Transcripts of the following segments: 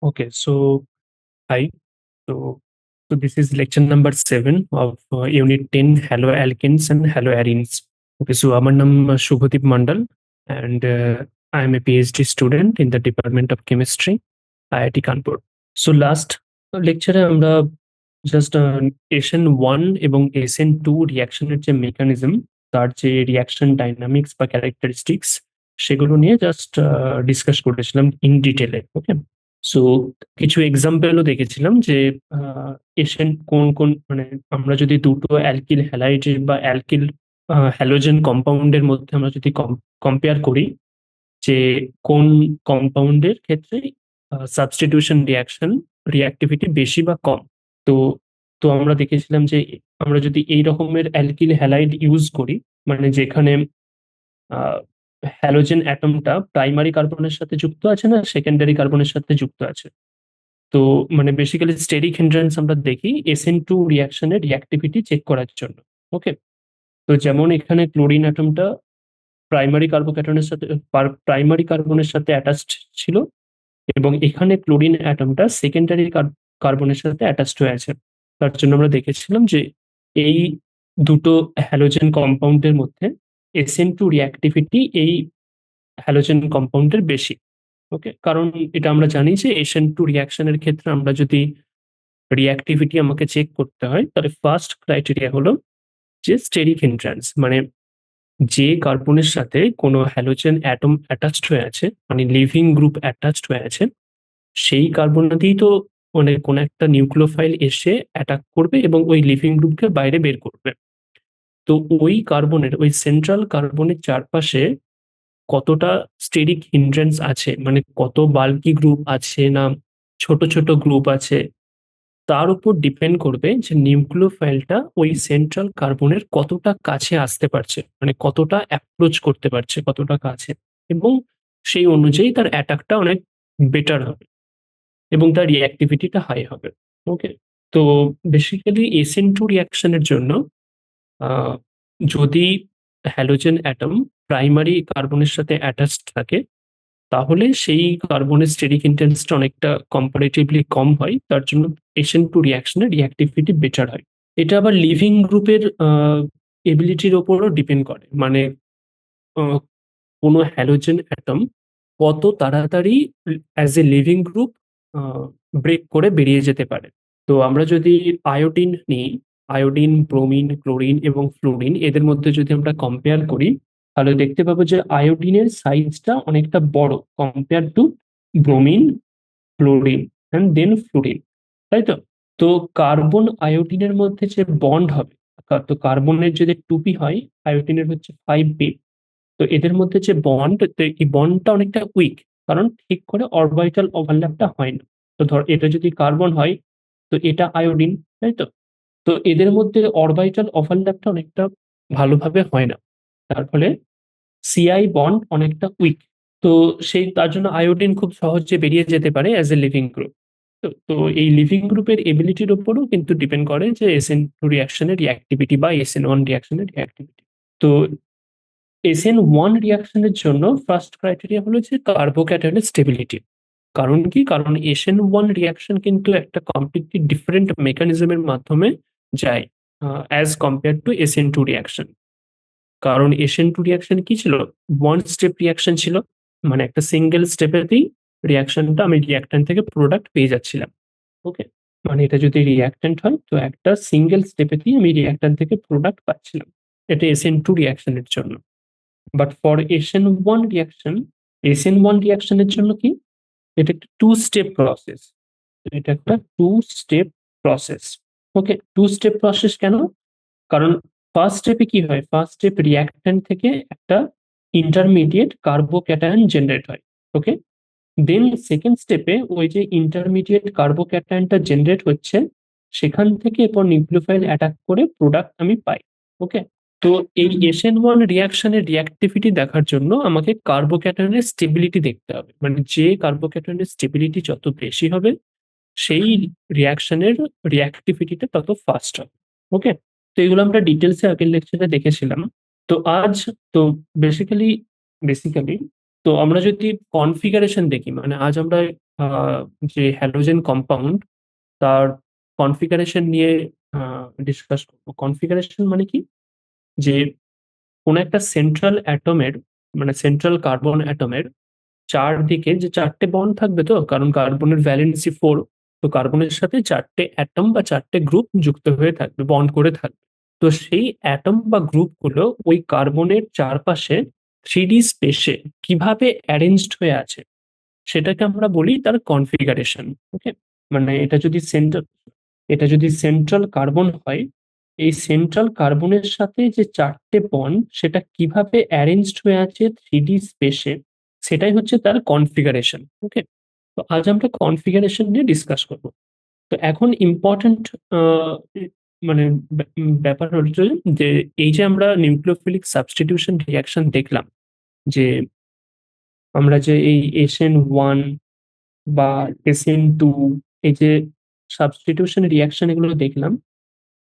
Okay, so hi. So this is lecture number 7 of Unit 10, Haloalkenes and Haloarenes. Okay, so আমার নাম Subhadip Mondal and I am a PhD student in the Department of Chemistry, IIT Kanpur. So last lecture আমরা just SN1 এবং SN2 রিঅ্যাকশনের যে mechanism, তার যে reaction dynamics বা characteristics, সেগুলো নিয়ে জাস্ট ডিসকাস করেছিলাম ইন ডিটেলে। ওকে, সো কিছু এক্সাম্পলও দেখেছিলাম যে এশিয়ান কোন কোন মানে আমরা যদি দুটো অ্যালকিল হ্যালাইড বা অ্যালকিল হ্যালোজেন কম্পাউন্ডের মধ্যে আমরা যদি কম্পেয়ার করি যে কোন কম্পাউন্ডের ক্ষেত্রে সাবস্টিটিউশন রিঅ্যাক্টিভিটি বেশি বা কম। তো তো আমরা দেখেছিলাম যে আমরা যদি এই রকমের অ্যালকিল হ্যালাইড ইউজ করি, মানে যেখানে হ্যালোজেন অ্যাটমটা প্রাইমারি কার্বনের সাথে যুক্ত আছে না সেকেন্ডারি কার্বনের সাথে যুক্ত আছে, তো মানে বেসিক্যালি স্টেরিক হিন্ড্রেন্স আমরা দেখি SN2 রিঅ্যাকশনের রিঅ্যাক্টিভিটি চেক করার জন্য। ওকে, তো যেমন এখানে ক্লোরিন অ্যাটমটা প্রাইমারি কার্বনের সাথে অ্যাটাচড ছিল, এবং এখানে ক্লোরিন অ্যাটমটা সেকেন্ডারি কার্বনের সাথে অ্যাটাচড হয়ে আছে। তার জন্য আমরা দেখেছিলাম যে এই দুটো হ্যালোজেন কম্পাউন্ডের মধ্যে SN2 রিঅ্যাক্টিভিটি এই হ্যালোজেন কম্পাউন্ডের বেশি। ওকে, কারণ এটা আমরা জানি যে SN2 রিঅ্যাকশনের ক্ষেত্রে আমরা যদি রিঅ্যাক্টিভিটি আমাকে চেক করতে হয়, তাহলে ফার্স্ট ক্রাইটেরিয়া হলো যে স্টেরিক হিন্ড্রেন্স, মানে যে কার্বনের সাথে কোনো হ্যালোজেন অ্যাটম অ্যাটাচড হয়ে আছে, মানে লিভিং গ্রুপ অ্যাটাচড হয়ে আছে, সেই কার্বনটাতেই তো মানে কোনো একটা নিউক্লিওফাইল এসে অ্যাটাক করবে এবং ওই লিভিং গ্রুপকে বাইরে বের করবে। তো ওই সেন্ট্রাল কার্বনের চারপাশে কতটা স্টেরিক হিন্ড্রেন্স আছে, মানে কত বাল্কি গ্রুপ আছে না ছোট ছোট গ্রুপ আছে, তার উপর ডিপেন্ড করবে যে নিউক্লিওফাইলটা ওই সেন্ট্রাল কার্বনের কতটা কাছে আসতে পারছে, মানে কতটা অ্যাপ্রোচ করতে পারছে, কতটা কাছে, এবং সেই অনুযায়ী তার অ্যাটাকটা অনেক বেটার হবে এবং তার রিঅ্যাক্টিভিটিটা হাই হবে। ওকে, তো বেসিক্যালি SN2 রিঅ্যাকশনের জন্য আহ, যদি হ্যালোজেন অ্যাটম প্রাইমারি কার্বনের সাথে অ্যাটাচড থাকে, তাহলে সেই কার্বনের স্টেরিক ইন্টেন্সিটি অনেকটা কম্পারেটিভলি কম হয়, তার জন্য SN2 রিঅ্যাকশনের রিঅ্যাক্টিভিটি বেটার হয়। এটা আবার লিভিং গ্রুপের এবিলিটির ওপরও ডিপেন্ড করে, মানে আহ, কোনো হ্যালোজেন অ্যাটম কত তাড়াতাড়ি as a leaving group break করে বেরিয়ে যেতে পারে। তো আমরা যদি আয়োডিন নিই, আয়োডিন, ব্রোমিন, ক্লোরিন এবং ফ্লোরিন, এদের মধ্যে যদি আমরা কম্পেয়ার করি, তাহলে দেখতে পাবো যে আয়োডিনের সাইজটা অনেকটা বড় compare to bromine, chlorine and then fluorine, তাই তো। তো কার্বন আয়োডিনের মধ্যে যে বন্ড হবে, তো কার্বনের যদি 2p হয়, আয়োডিনের হচ্ছে 5p, তো এদের মধ্যে যে বন্ড, এই বন্ডটা অনেকটা উইক, কারণ ঠিক করে অরবিটাল ওভারল্যাপটা হয় না। তো ধর এটা যদি কার্বন হয়, তো এটা আয়োডিন, তাই তো। তো এদের মধ্যে অরবিটাল ওভারল্যাপটা অনেকটা ভালোভাবে হয় না, তার ফলে সিআই বন্ড অনেকটা উইক। তো তার জন্য আয়োডিন খুব সহজে বেরিয়ে যেতে পারে অ্যাজ এ লিভিং গ্রুপ। তো এই লিভিং গ্রুপের এবিলিটির উপরও কিন্তু ডিপেন্ড করে যে SN2 রিঅ্যাকশনের রিঅ্যাক্টিভিটি বা SN1 রিঅ্যাকশনের রিঅ্যাক্টিভিটি। তো SN1 রিঅ্যাকশনের জন্য ফার্স্ট ক্রাইটেরিয়া হলো যে কার্বোক্যাটায়নের স্টেবিলিটি। কারণ কি, কারণ SN1 রিঅ্যাকশন কিন্তু একটা কমপ্লিটলি ডিফারেন্ট মেকানিজমের মাধ্যমে যায় as compare to SN2 reaction. কারণ SN2 রিঅ্যাকশন কি ছিল, ওয়ান স্টেপ রিঅ্যাকশন ছিল, মানে একটা সিঙ্গেল স্টেপেতেই রিঅ্যাকশনটা আমি রিঅ্যাক্ট্যান্ট থেকে প্রোডাক্ট পেয়ে যাচ্ছিলাম। ওকে, মানে এটা যদি রিঅ্যাক্ট্যান্ট হয় তো একটা সিঙ্গেল স্টেপেতেই আমি রিঅ্যাক্ট্যান্ট থেকে প্রোডাক্ট পাচ্ছিলাম। এটা SN2 রিঅ্যাকশনের জন্য। বাট ফর SN1 রিঅ্যাকশনের জন্য কি, এটা একটা টু স্টেপ প্রসেস। এটা একটা টু স্টেপ প্রসেস। ওকে, টু স্টেপ প্রসেস কেন? কারণ ফার্স্ট স্টেপে কি হয়, ফার্স্ট স্টেপ রিঅ্যাক্ট্যান্ট থেকে একটা ইন্টারমিডিয়েট কার্বোক্যাটায়ন জেনারেট হয়। ওকে, দেন সেকেন্ড স্টেপে ওই যে ইন্টারমিডিয়েট কার্বোক্যাটায়নটা জেনারেট হচ্ছে, সেখান থেকে এরপর নিউক্লিওফাইল অ্যাটাক করে প্রোডাক্ট আমি পাই। ওকে, তো এই SN1 রিঅ্যাকশনের রিঅ্যাক্টিভিটি দেখার জন্য আমাকে কার্বোক্যাটায়নের স্টেবিলিটি দেখতে হবে, মানে যে কার্বোক্যাটায়নের স্টেবিলিটি যত বেশি হবে, সেই রিঅ্যাকশনের রিঅ্যাক্টিভিটিটা তত ফাস্ট হবে। ওকে, তো এগুলো আমরা ডিটেলসে আগের লেকচারে দেখেছিলাম। তো আজ তো বেসিক্যালি বেসিক্যালি তো আমরা যদি কনফিগারেশন দেখি, মানে আজ আমরা আহ, যে হ্যালোজেন কম্পাউন্ড তার কনফিগারেশন নিয়ে ডিসকাস করবো। কনফিগারেশন মানে কি, যে কোনো একটা সেন্ট্রাল অ্যাটমের, মানে সেন্ট্রাল কার্বন অ্যাটমের চারদিকে যে চারটে বন্ড থাকবে, তো কারণ কার্বনের ভ্যালেন্সি 4, তো কার্বনের সাথে চারটে অ্যাটম বা চারটে গ্রুপ যুক্ত হয়ে থাকবে, বন্ড করে থাকবে। তো সেই অ্যাটম বা গ্রুপগুলো ওই কার্বনের চারপাশে 3D স্পেসে কিভাবে অ্যারেঞ্জড হয়ে আছে সেটাকে আমরা বলি তার কনফিগারেশন। ওকে, মানে এটা যদি সেন্ট্রাল কার্বন হয়, এই সেন্ট্রাল কার্বনের সাথে যে চারটে বন্ড সেটা কিভাবে অ্যারেঞ্জড হয়ে আছে 3D স্পেসে, সেটাই হচ্ছে তার কনফিগারেশন। ওকে, তো আজ আমরা কনফিগারেশন নিয়ে ডিসকাস করব। তো এখন ইম্পর্টেন্ট মানে ব্যাপার হচ্ছে যে এই যে আমরা নিউক্লিওফিলিক সাবস্টিটিউশন রিয়াকশন দেখলাম, যে আমরা যে এই SN1 বা SN2, এই যে সাবস্টিটিউশন রিয়াকশন এগুলো দেখলাম,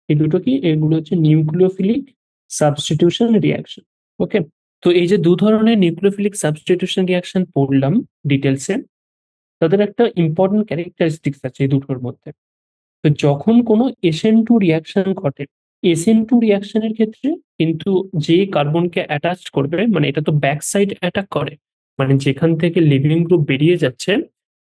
এই দুটো কি, এগুলো হচ্ছে নিউক্লিওফিলিক সাবস্টিটিউশন রিয়াকশন। ওকে, তো এই যে দু ধরনের নিউক্লিওফিলিক সাবস্টিটিউশন রিয়াকশন পড়লাম ডিটেলসে, তাদের একটা ইম্পর্টেন্ট ক্যারেক্টারিস্টিক্স আছে এই দুটোর মধ্যে। তো যখন কোনো SN2 রিয়াকশন ঘটে, SN2 রিয়াকশনের ক্ষেত্রে কিন্তু যে কার্বনকে অ্যাটাচ করবে, মানে এটা তো ব্যাক সাইড অ্যাটাক করে, মানে যেখান থেকে লিভিং গ্রুপ বেরিয়ে যাচ্ছে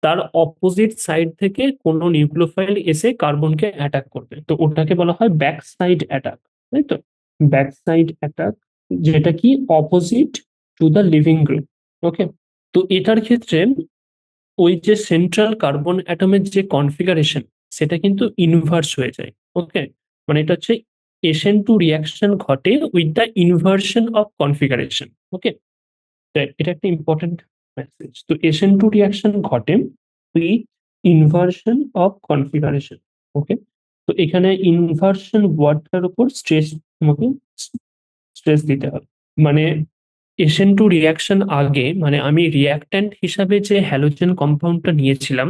তার অপোজিট সাইড থেকে কোনো নিউক্লিওফাইল এসে কার্বনকে অ্যাটাক করবে, তো ওটাকে বলা হয় ব্যাক সাইড অ্যাটাক, তাই তো। ব্যাক সাইড অ্যাটাক, যেটা কি opposite to the leaving group. Okay, তো এটার ক্ষেত্রে ওই যে সেন্ট্রাল কার্বন অ্যাটমের যে কনফিগারেশন সেটা কিন্তু ইনভার্স হয়ে যায়। ওকে, মানে এটা হচ্ছে SN2 রিয়াকশন ঘটে with the inversion of configuration. Okay, এটা একটা ইম্পর্টেন্ট মেসেজ। তো SN2 রিয়াকশন ঘটে with inversion of configuration. Okay, তো এখানে ইনভার্সন ওয়ার্ডটার উপর তোমাকে স্ট্রেস দিতে হবে। মানে SN2 রিয়াকশন আগে, মানে আমি রিয়াক্ট্যান্ট হিসাবে যে হ্যালোজেন কম্পাউন্ডটা নিয়েছিলাম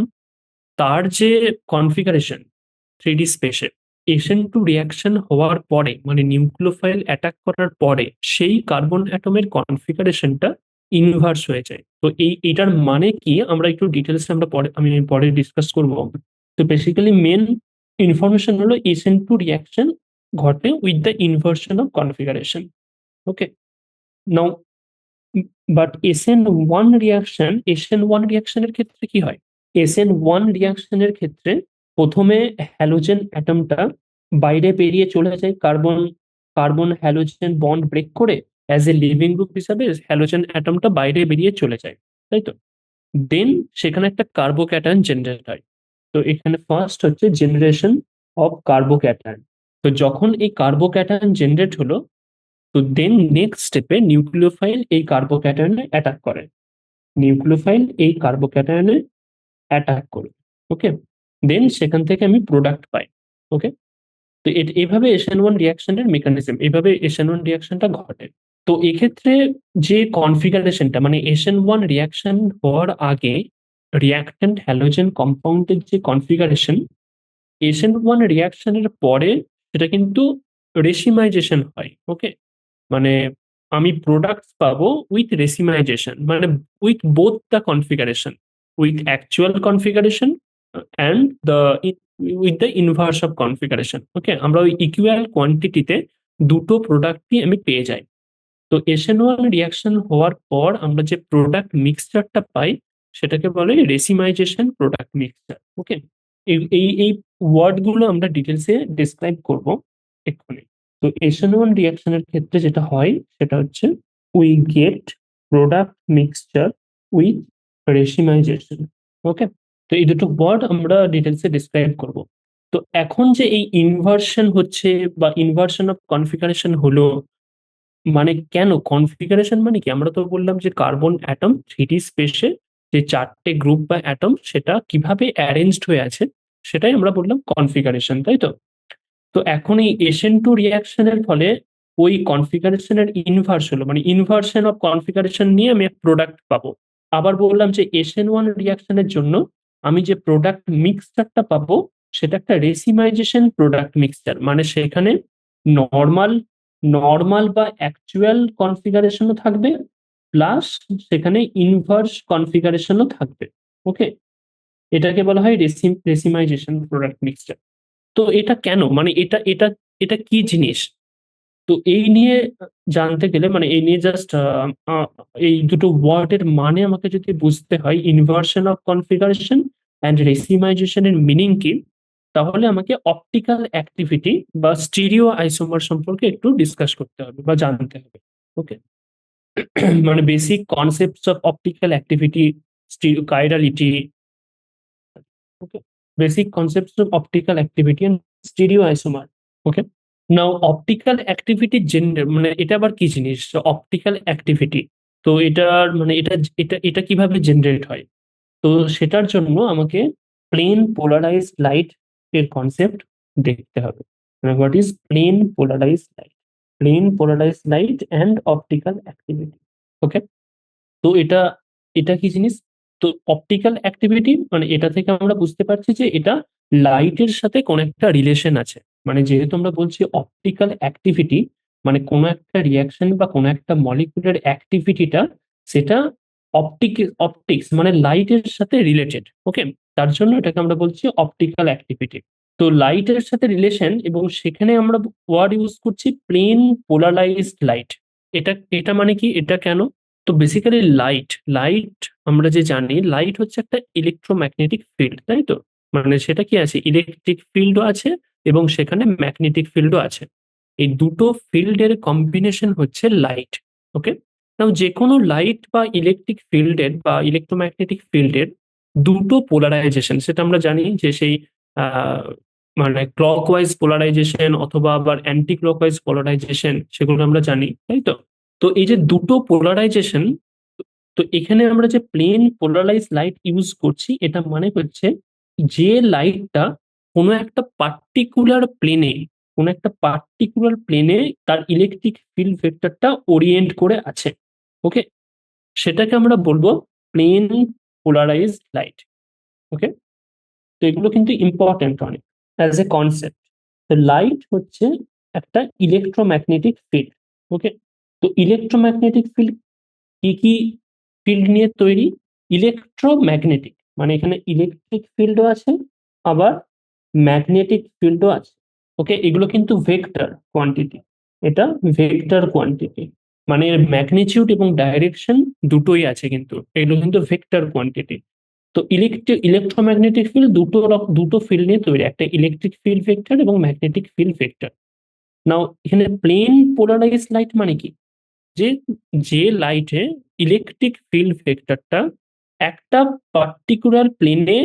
তার যে কনফিগারেশন 3D স্পেসে, SN2 রিয়াকশন হওয়ার পরে, মানে নিউক্লিওফাইল অ্যাটাক করার পরে সেই কার্বন অ্যাটমের কনফিগারেশনটা ইনভার্স হয়ে যায়। তো এটার মানে কি আমরা একটু ডিটেলসে আমি পরে ডিসকাস করব। তো বেসিক্যালি মেন ইনফরমেশন হলো SN2 রিয়াকশন ঘটে with the inversion of configuration. Okay, now but S N রিয়াকশনের ক্ষেত্রে কি হয়? SN1 রিয়াকশনের ক্ষেত্রে প্রথমে হ্যালোজেন অ্যাটমটা বাইরে বেরিয়ে চলে যায়, carbon carbon halogen bond break করে অ্যাজ এ লিভিং গ্রুপ হিসাবে হ্যালোজেন অ্যাটমটা বাইরে বেরিয়ে চলে যায়, তাই তো। দেন সেখানে একটা কার্বোক্যাটায়ন জেনারেট হয়। তো এখানে ফার্স্ট হচ্ছে জেনারেশন অফ কার্বোক্যাটায়ন। তো যখন এই কার্বোক্যাটায়ন জেনারেট হলো, তো দেন নেক্সট স্টেপে নিউক্লিওফাইল এই কার্বোক্যাটায়নে অ্যাটাক করে, নিউক্লিওফাইল এই কার্বোক্যাটায়নে অ্যাটাক করবে। ওকে, দেন সেখান থেকে আমি প্রোডাক্ট পাই। ওকে, তো এইভাবে SN1 রিয়াকশনের মেকানিজম, এইভাবে SN1 রিয়াকশনটা ঘটে। তো এক্ষেত্রে যে কনফিগারেশনটা, মানে SN1 রিয়াকশন হওয়ার আগে রিয়াক্ট্যান্ট হ্যালোজেন কম্পাউন্ডের যে কনফিগারেশন, SN1 রিয়াকশনের পরে সেটা কিন্তু রেসিমাইজেশন হয়। ওকে, মানে আমি প্রোডাক্ট পাবো উইথ রেসিমাইজেশন, মানে with both the configuration, with actual configuration and the with the inverse of configuration. Okay, আমরা ওই ইকুয়াল কোয়ান্টিটিতে দুটো প্রোডাক্টই আমি পেয়ে যাই। তো SN1 রিয়াকশন হওয়ার পর আমরা যে প্রোডাক্ট মিক্সচারটা পাই সেটাকে বলে রেসিমাইজেশন প্রোডাক্ট মিক্সচার। ওকে, এই এই এই ওয়ার্ডগুলো আমরা ডিটেলসে ডিসক্রাইব করব এক্ষুনি। তো SN1 রিয়াকশনের ক্ষেত্রে যেটা হয় সেটা হচ্ছে we get product mixture with racemization. Okay, তো এই দুটো ওয়ার্ড আমরা ডিটেলসে ডিসক্রাইব করব। তো এখন যে এই ইনভার্সন হচ্ছে বা ইনভার্সন অফ কনফিগারেশন হলো, মানে কেন কনফিগারেশন, মানে কি, আমরা তো বললাম যে কার্বন অ্যাটম 3D স্পেসে যে চারটে গ্রুপ বা অ্যাটম সেটা কিভাবে অ্যারেঞ্জড হয়ে আছে সেটাই আমরা বললাম কনফিগারেশন, তাই তো। তো এখন এই SN2 রিয়াকশনের ফলে ওই কনফিগারেশনের ইনভার্স হলো, মানে ইনভার্সন অফ কনফিগারেশন নিয়ে আমি এক প্রোডাক্ট পাবো। আবার বললাম যে SN1 রিয়াকশনের জন্য আমি যে প্রোডাক্ট মিক্সচারটা পাবো সেটা একটা রেসিমাইজেশন প্রোডাক্ট মিক্সচার, মানে সেখানে নর্মাল নর্মাল বা অ্যাকচুয়াল কনফিগারেশনও থাকবে, প্লাস সেখানে ইনভার্স কনফিগারেশনও থাকবে। ওকে, এটাকে বলা হয় রেসিমাইজেশন প্রোডাক্ট মিক্সচার। তো এটা কেন, মানে এটা এটা এটা কি জিনিস? তো এই নিয়ে জানতে গেলে, মানে এই নিয়ে জাস্ট এই দুটো ওয়ার্ডের মানে আমাকে যদি বুঝতে হয়, inversion of configuration and racemization এর মিনিং কি, তাহলে আমাকে অপটিক্যাল অ্যাক্টিভিটি বা স্টিরিও আইসোমার সম্পর্কে একটু ডিসকাস করতে হবে বা জানতে হবে। ওকে। মানে basic concepts of optical activity, chirality. Okay, basic concepts of optical activity and stereo isomer. Okay, now optical activity general, মানে এটা আবার কি জিনিস অপটিক্যাল অ্যাক্টিভিটি? তো এটার মানে এটা এটা এটা কিভাবে জেনারেট হয়? তো সেটার জন্য আমাকে প্লেন পোলারাইজড লাইট এর কনসেপ্ট দেখতে হবে। মানে what is plane polarized light? Plane polarized light and optical activity. Okay, তো এটা এটা কি জিনিস? তো অপটিক্যাল অ্যাক্টিভিটি মানে এটা থেকে আমরা বুঝতে পারছি যে এটা লাইটের সাথে কোন একটা রিলেশন আছে। মানে যেহেতু আমরা বলছি অপটিক্যাল অ্যাক্টিভিটি, মানে কোনো একটা রিয়াকশন বা কোনো একটা মলিকুলার অ্যাক্টিভিটিটা, সেটা অপটিক্স মানে লাইটের সাথে রিলেটেড। ওকে, তার জন্য এটাকে আমরা বলছি অপটিক্যাল অ্যাক্টিভিটি। তো লাইটের সাথে রিলেশন, এবং সেখানে আমরা ওয়ার্ড ইউজ করছি প্লেন পোলারাইজড লাইট। এটা এটা মানে কি, এটা কেন? তো বেসিক্যালি লাইট লাইট আমরা যে জানি, লাইট হচ্ছে একটা ইলেকট্রোম্যাগনেটিক ফিল্ড, তাই তো? মানে সেটা কি আছে, ইলেকট্রিক ফিল্ডও আছে এবং সেখানে ম্যাগনেটিক ফিল্ডও আছে। এই দুটো ফিল্ডের কম্বিনেশন হচ্ছে লাইট। ওকে, নাও যে কোনো লাইট বা ইলেকট্রিক ফিল্ডের বা ইলেকট্রোম্যাগনেটিক ফিল্ডের দুটো পোলারাইজেশন, সেটা আমরা জানি যে সেই আহ মানে ক্লকওয়াইজ পোলারাইজেশন অথবা আবার অ্যান্টি ক্লকওয়াইজ পোলারাইজেশন, সেগুলো আমরা জানি, তাই তো? তো এই যে দুটো পোলারাইজেশন, তো এখানে আমরা যে প্লেন পোলারাইজ লাইট ইউজ করছি, এটা মানে হচ্ছে যে লাইটটা কোনো একটা পার্টিকুলার প্লেনে, কোনো একটা পার্টিকুলার প্লেনে তার ইলেকট্রিক ফিল্ড ভেক্টরটা ওরিয়েন্ট করে আছে। ওকে, সেটাকে আমরা বলবো প্লেন পোলারাইজড লাইট। ওকে, তো এগুলো কিন্তু ইম্পর্টেন্ট অনেক অ্যাজ এ কনসেপ্ট। তো লাইট হচ্ছে একটা ইলেকট্রোম্যাগনেটিক ফিল্ড। ওকে, তো ইলেকট্রোম্যাগনেটিক ফিল্ড কি কি ফিল্ড নিয়ে তৈরি? ইলেকট্রোম্যাগনেটিক, মানে এখানে ইলেকট্রিক ফিল্ডও আছে, আবার ম্যাগনেটিক ফিল্ডও আছে। ওকে, এগুলো কিন্তু ভেক্টর কোয়ান্টিটি। এটা ভেক্টর কোয়ান্টিটি, মানে এর ম্যাগনিটিউড এবং ডাইরেকশন দুটোই আছে, কিন্তু এগুলো কিন্তু ভেক্টর কোয়ান্টিটি। তো ইলেকট্রোম্যাগনেটিক ফিল্ড দুটো ফিল্ড নিয়ে তৈরি, একটা ইলেকট্রিক ফিল্ড ভেক্টর এবং ম্যাগনেটিক ফিল্ড ভেক্টর। নাও এখানে প্লেন পোলারাইজড লাইট মানে কি? যে যে লাইটে ইলেকট্রিক ফিল্ড ভেক্টরটা একটা পার্টিকুলার প্লেনে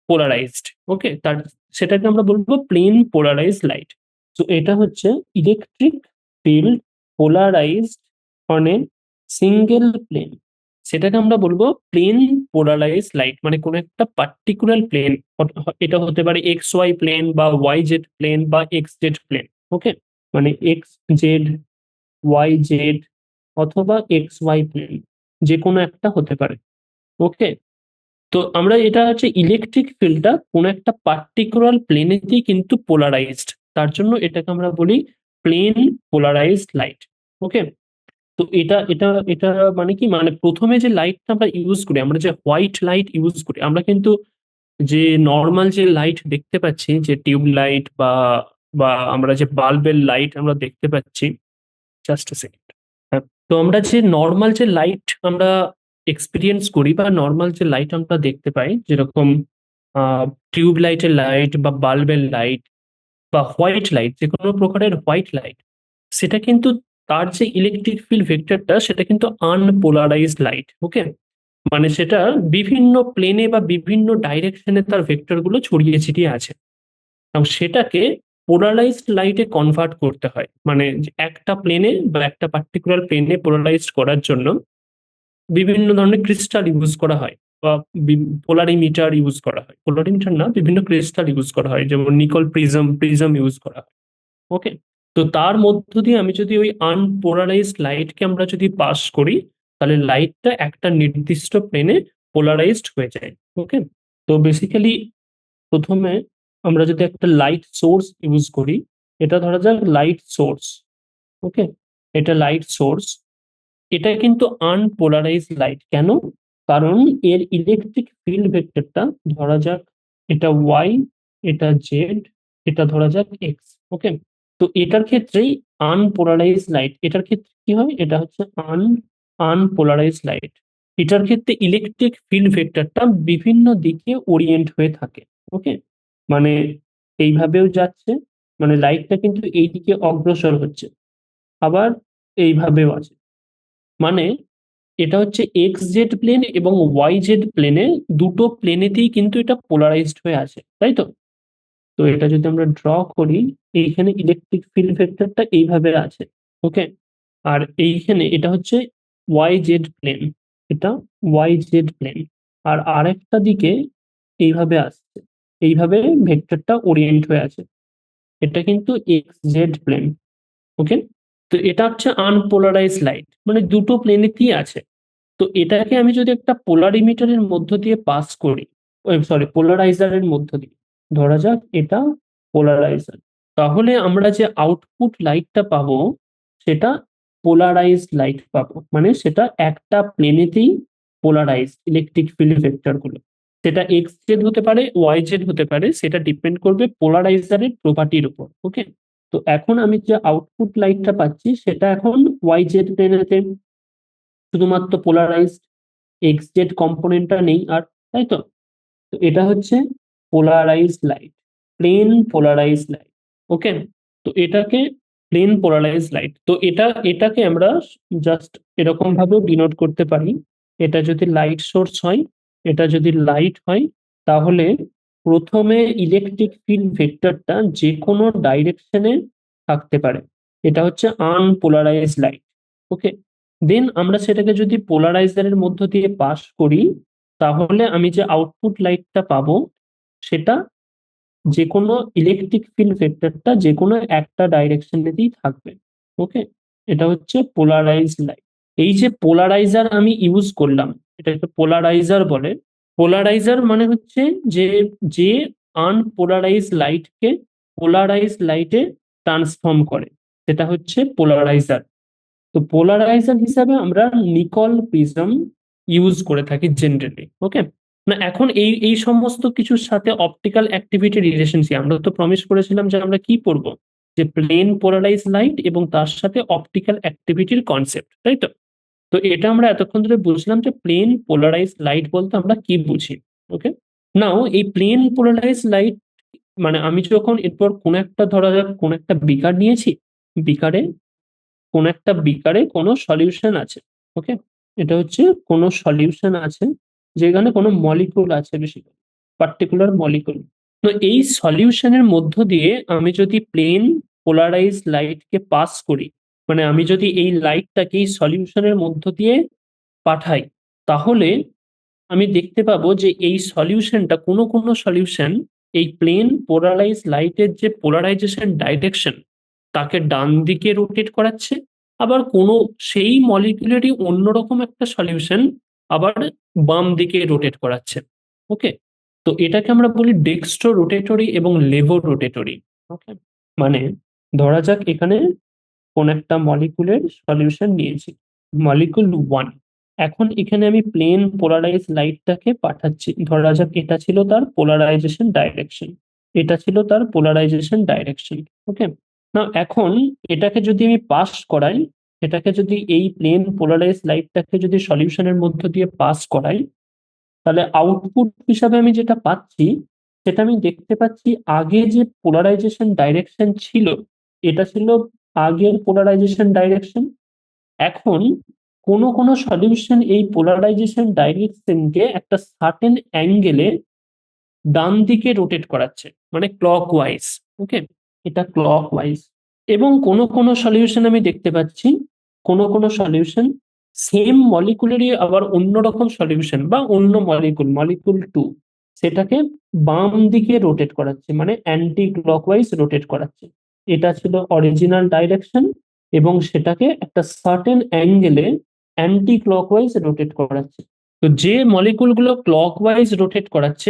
পোলারাইজড। ওকে, তার সেটাকে আমরা বলবো প্লেন পোলারাইজড লাইট। তো এটা হচ্ছে electric field polarized on a single plane, সেটাকে আমরা বলবো প্লেন পোলারাইজড লাইট। মানে কোনো একটা পার্টিকুলার প্লেন, এটা হতে পারে এক্স ওয়াই প্লেন বা ওয়াই জেড প্লেন বা এক্স জেড প্লেন। ওকে, মানে এক্স জেড, ওয়াই জেড অথবা এক্স ওয়াই প্লেন, যে কোনো একটা হতে পারে। ওকে, তো আমরা এটা হচ্ছে ইলেকট্রিক ফিল্ডটা কোনো একটা পার্টিকুলার প্লেনেতেই কিন্তু পোলারাইজড, তার জন্য এটাকে আমরা বলি প্লেন পোলারাইজড লাইট। ওকে, তো এটা এটা এটা মানে কি, মানে প্রথমে যে লাইটটা আমরা ইউজ করি, আমরা যে হোয়াইট লাইট ইউজ করি, আমরা কিন্তু যে নর্মাল যে লাইট দেখতে পাচ্ছি, যে টিউব লাইট বা বা আমরা যে বাল্বের লাইট আমরা দেখতে পাচ্ছি, জাস্ট সেকেন্ড। তো আমরা যে নর্মাল যে লাইট আমরা এক্সপিরিয়েন্স করি বা নর্মাল যে লাইট আমরা দেখতে পাই, যেরকম টিউব লাইটের লাইট বা বাল্বের লাইট বা হোয়াইট লাইট, যে কোনো প্রকারের হোয়াইট লাইট, সেটা কিন্তু তার যে ইলেকট্রিক ফিল্ড ভেক্টরটা, সেটা কিন্তু আনপোলারাইজড লাইট। ওকে, মানে সেটা বিভিন্ন প্লেনে বা বিভিন্ন ডাইরেকশনে তার ভেক্টর গুলো ছড়িয়ে ছিটিয়ে আছে, এবং সেটাকে পোলারাইজড লাইটে কনভার্ট করতে হয়। মানে যে একটা প্লেনে বা একটা পার্টিকুলার প্লেনে পোলারাইজড করার জন্য বিভিন্ন ধরনের ক্রিস্টাল ইউজ করা হয় বা পোলারিমিটার ইউজ করা হয়, পোলারিমিটার না, বিভিন্ন ক্রিস্টাল ইউজ করা হয়, যেমন নিকল প্রিজম ইউজ করা হয়। ওকে, তো তার মধ্য দিয়ে আমি যদি ওই আনপোলারাইজড লাইটকে আমরা যদি পাস করি, তাহলে লাইটটা একটা নির্দিষ্ট প্লেনে পোলারাইজড হয়ে যায়। ওকে, তো বেসিক্যালি প্রথমে আমরা যদি একটা লাইট সোর্স ইউজ করি, এটা ধরা যাক লাইট সোর্স। ওকে, এটা লাইট সোর্স, এটা কিন্তু আনপোলারাইজড লাইট। কেন? কারণ এর ইলেকট্রিক ফিল্ড ভেক্টরটা, ধরা যাক এটা ওয়াই, এটা জেড, এটা ধরা যাক এক্স। ওকে, তো এটার ক্ষেত্রেই আনপোলারাইজ লাইট, এটার ক্ষেত্রে কি হয়, এটা হচ্ছে আনপোলারাইজ লাইট। এটার ক্ষেত্রে ইলেকট্রিক ফিল্ড ভেক্টরটা বিভিন্ন দিকে ওরিয়েন্ট হয়ে থাকে। ওকে, মানে এইভাবেও যাচ্ছে, মানে লাইটটা কিন্তু এই দিকে অগ্রসর হচ্ছে, আবার এইভাবেও আছে। মানে এটা হচ্ছে এক্স জেড প্লেন এবং ওয়াই জেড প্লেনে, দুটো প্লেনেতেই কিন্তু এটা পোলারাইজড হয়ে আছে, তাই তো? তো এটা যদি আমরা ড্র করি, এইখানে ইলেকট্রিক ফিল্ড ভেক্টরটা এইভাবে আছে। ওকে, আর এইখানে এটা হচ্ছে ওয়াই জেড প্লেন, এটা ওয়াই জেড প্লেন, আর আরেকটা দিকে এইভাবে আসছে, এইভাবে ভেক্টরটা ওরিয়েন্ট হয়ে আছে, এটা কিন্তু এক্স জেড প্লেন। ওকে, তো এটা হচ্ছে আনপোলারাইজ লাইট, মানে দুটো প্লেনেতেই আছে। তো এটাকে আমি যদি একটা পোলারিমিটারের মধ্য দিয়ে পাস করি, সরি পোলারাইজারের মধ্য দিয়ে, ধরা যাক এটা পোলারাইজার, তাহলে আমরা যে আউটপুট লাইটটা পাবো সেটা পোলারাইজড লাইট পাবো, মানে সেটা একটা প্লেনেতেই পোলারাইজ ইলেকট্রিক ফিল্ড ভেক্টর গুলো, সেটা এক্স জেড হতে পারে, ওয়াই জেড হতে পারে, সেটা ডিপেন্ড করবে পোলারাইজারের প্রপার্টির উপর। ওকে, তো এখন আমি যে আউটপুট লাইটটা পাচ্ছি সেটা এখন ওয়াই জেড প্লেনেতে শুধুমাত্র পোলারাইজড, এক্স জেড কম্পোনেন্টটা নেই আর, তাই তো? তো এটা হচ্ছে polarized light, plane polarized light. Okay, তো এটাকে প্লেন পোলারাইজড লাইট, তো এটাকে আমরা জাস্ট এরকম ভাবে ডিনোট করতে পারি। এটা যদি লাইট সোর্স হয়, এটা যদি লাইট হয়, তাহলে প্রথমে ইলেকট্রিক ফিল্ড ভেক্টরটা যে কোনো ডাইরেকশনে থাকতে পারে, এটা হচ্ছে আনপোলারাইজড লাইট। ওকে, দেন আমরা সেটাকে যদি পোলারাইজারের মধ্য দিয়ে পাস করি, তাহলে আমি যে আউটপুট লাইটটা পাবো সেটা যে কোনো ইলেকট্রিক ফিল্ড ভেক্টরটা যে কোনো একটা ডাইরেকশনেতেই থাকবে। ওকে, এটা হচ্ছে পোলারাইজড লাইট। এই যে পোলারাইজার আমি ইউজ করলাম, এটা একটা পোলারাইজার বলে। পোলারাইজার মানে হচ্ছে যে যে আনপোলারাইজড লাইটকে পোলারাইজড লাইটে ট্রান্সফর্ম করে, সেটা হচ্ছে পোলারাইজার। তো পোলারাইজার হিসাবে আমরা নিকল প্রিজম ইউজ করে থাকি জেনারেলি। ওকে, না এখন এই এই সমস্ত কিছুর সাথে অপটিক্যাল অ্যাক্টিভিটি রিলেশনশিপ, আমরা তো প্রমিস করেছিলাম যে আমরা কি পড়বো, যে প্লেন পোলারাইজ লাইট এবং তার সাথে অপটিক্যাল অ্যাক্টিভিটির কনসেপ্ট, তাই তো? তো এটা আমরা এতক্ষণ ধরে বুঝলাম যে প্লেন পোলারাইজ লাইট বলতে আমরা কি বুঝি। ওকে, নাও এই প্লেন পোলারাইজ লাইট, মানে আমি যখন এরপর কোন একটা, ধরা যাক কোন একটা বিকার নিয়েছি, বিকারে কোন একটা বিকারে কোনো সলিউশন আছে। ওকে, এটা হচ্ছে কোনো সলিউশন আছে যেখানে কোনো মলিকুল আছে, বেশি পার্টিকুলার মলিকুল। তো এই সলিউশনের মধ্য দিয়ে আমি যদি প্লেন পোলারাইজ লাইটকে পাস করি, মানে আমি যদি এই লাইটটাকে এই সলিউশনের মধ্য দিয়ে পাঠাই, তাহলে আমি দেখতে পাবো যে এই সলিউশনটা, কোনো কোনো সলিউশন এই প্লেন পোলারাইজ লাইটের যে পোলারাইজেশন ডাইরেকশন তাকে ডান দিকে রোটেট করাচ্ছে, আবার কোনো সেই মলিকুলেরই অন্যরকম একটা সলিউশন আবার বাম দিকে রোটেট করাচ্ছে। ওকে, তো এটাকে আমরা বলি ডেক্সট্রো রোটেটরি এবং লেভো রোটেটরি। ওকে, মানে ধরা যাক এখানে কোন একটা মলিকুলের সলিউশন নিয়েছি, মলিকুল ওয়ান, এখন এখানে আমি প্লেন পোলারাইজ লাইটটাকে পাঠাচ্ছি, ধরা যাক এটা ছিল তার পোলারাইজেশন ডাইরেকশন, এটা ছিল তার পোলারাইজেশন ডাইরেকশন। ওকে, না এখন এটাকে যদি আমি পাস করাই, এটাকে যদি এই প্লেন পোলারাইজ লাইটটাকে যদি সলিউশনের মধ্য দিয়ে পাস করাই, তাহলে আউটপুট হিসাবে আমি যেটা পাচ্ছি সেটা আমি দেখতে পাচ্ছি আগে যে পোলারাইজেশন ডাইরেকশন ছিল, এটা ছিল আগের পোলারাইজেশন ডাইরেকশন। এখন কোন কোন সলিউশন এই পোলারাইজেশন ডাইরেকশনকে একটা সার্টেন অ্যাঙ্গেলে ডান দিকে রোটেট করাচ্ছে, মানে ক্লকওয়াইজ। ওকে, এটা ক্লকওয়াইজ। এবং কোন কোন সলিউশন আমি দেখতে পাচ্ছি, কোন কোন সলিউশন সেম মলিকুলারই আবার অন্যরকম সলিউশন বা অন্য মলিকুল, মলিকুল টু, সেটাকে বাম দিকে রোটেট করাচ্ছে, মানে অ্যান্টি ক্লকওয়াইজ রোটেট করাচ্ছে। এটা ছিল অরিজিনাল ডাইরেকশন এবং সেটাকে একটা সার্টেন অ্যাঙ্গেলে অ্যান্টি ক্লকওয়াইজ রোটেট করাচ্ছে। তো যে মলিকুলগুলো ক্লকওয়াইজ রোটেট করাচ্ছে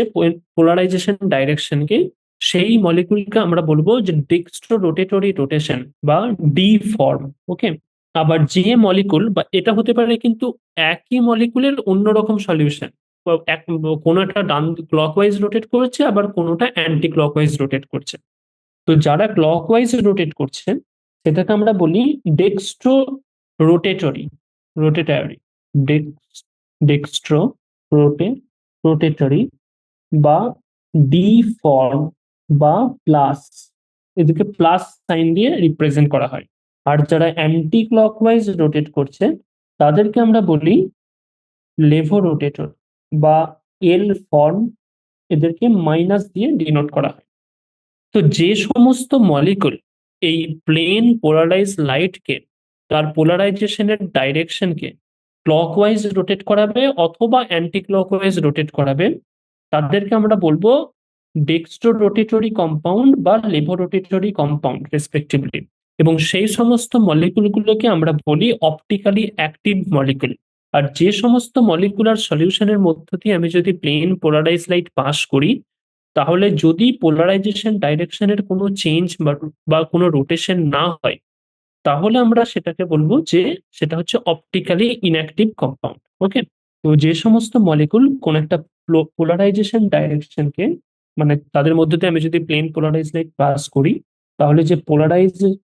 পোলারাইজেশন ডাইরেকশনকে, সেই মলিকুলকে আমরা বলবো যে ডেক্সট্রো রোটেটরি রোটেশন বা ডি ফর্ম। ওকে, আবার যে মলিকুল বা এটা হতে পারে কিন্তু একই মলিকুলের অন্যরকম সলিউশন, কোনো একটা ডান ক্লকওয়াইজ রোটেট করছে, আবার কোনোটা অ্যান্টি ক্লকওয়াইজ রোটেট করছে। তো যারা ক্লকওয়াইজ রোটেট করছে সেটাকে আমরা বলি ডেক্সট্রো রোটেটরি রোটেটরি ডেক্সট্রো রোটেটরি বা ডি ফর্ম বা প্লাস, এদেরকে প্লাস সাইন দিয়ে রিপ্রেজেন্ট করা হয়। আর যারা অ্যান্টি ক্লকওয়াইজ রোটেট করছে তাদেরকে আমরা বলি লেভো রোটেটর বা এল ফর্ম, এদেরকে মাইনাস দিয়ে ডিনোট করা হয়। তো যে সমস্ত মলিকুল এই প্লেন পোলারাইজ লাইটকে তার পোলারাইজেশনের ডাইরেকশনকে ক্লকওয়াইজ রোটেট করাবে অথবা অ্যান্টি ক্লকওয়াইজ রোটেট করাবে, তাদেরকে আমরা বলবো ডেক্সট্রো রোটেটরি কম্পাউন্ড বা লেভো রোটেটরি কম্পাউন্ড রেসপেক্টিভলি। এবং সেই সমস্ত মলিকুলগুলোকে আমরা বলি অপটিক্যালি অ্যাক্টিভ মলিকুল। আর যে সমস্ত মলিকুলার সলিউশনের মধ্য দিয়ে আমি যদি প্লেন পোলারাইজ লাইট পাস করি, তাহলে যদি পোলারাইজেশন ডাইরেকশনের কোনো চেঞ্জ বা কোনো রোটেশন না হয়, তাহলে আমরা সেটাকে বলবো যে সেটা হচ্ছে অপটিক্যালি ইনঅ্যাক্টিভ কম্পাউন্ড। ওকে, তো যে সমস্ত মলিকুল কোন একটা পোলারাইজেশন ডাইরেকশনকে, মানে তাদের মধ্যে দিয়ে আমি যদি প্লেন পোলারাইজ লাইট পাস করি, তাহলে যে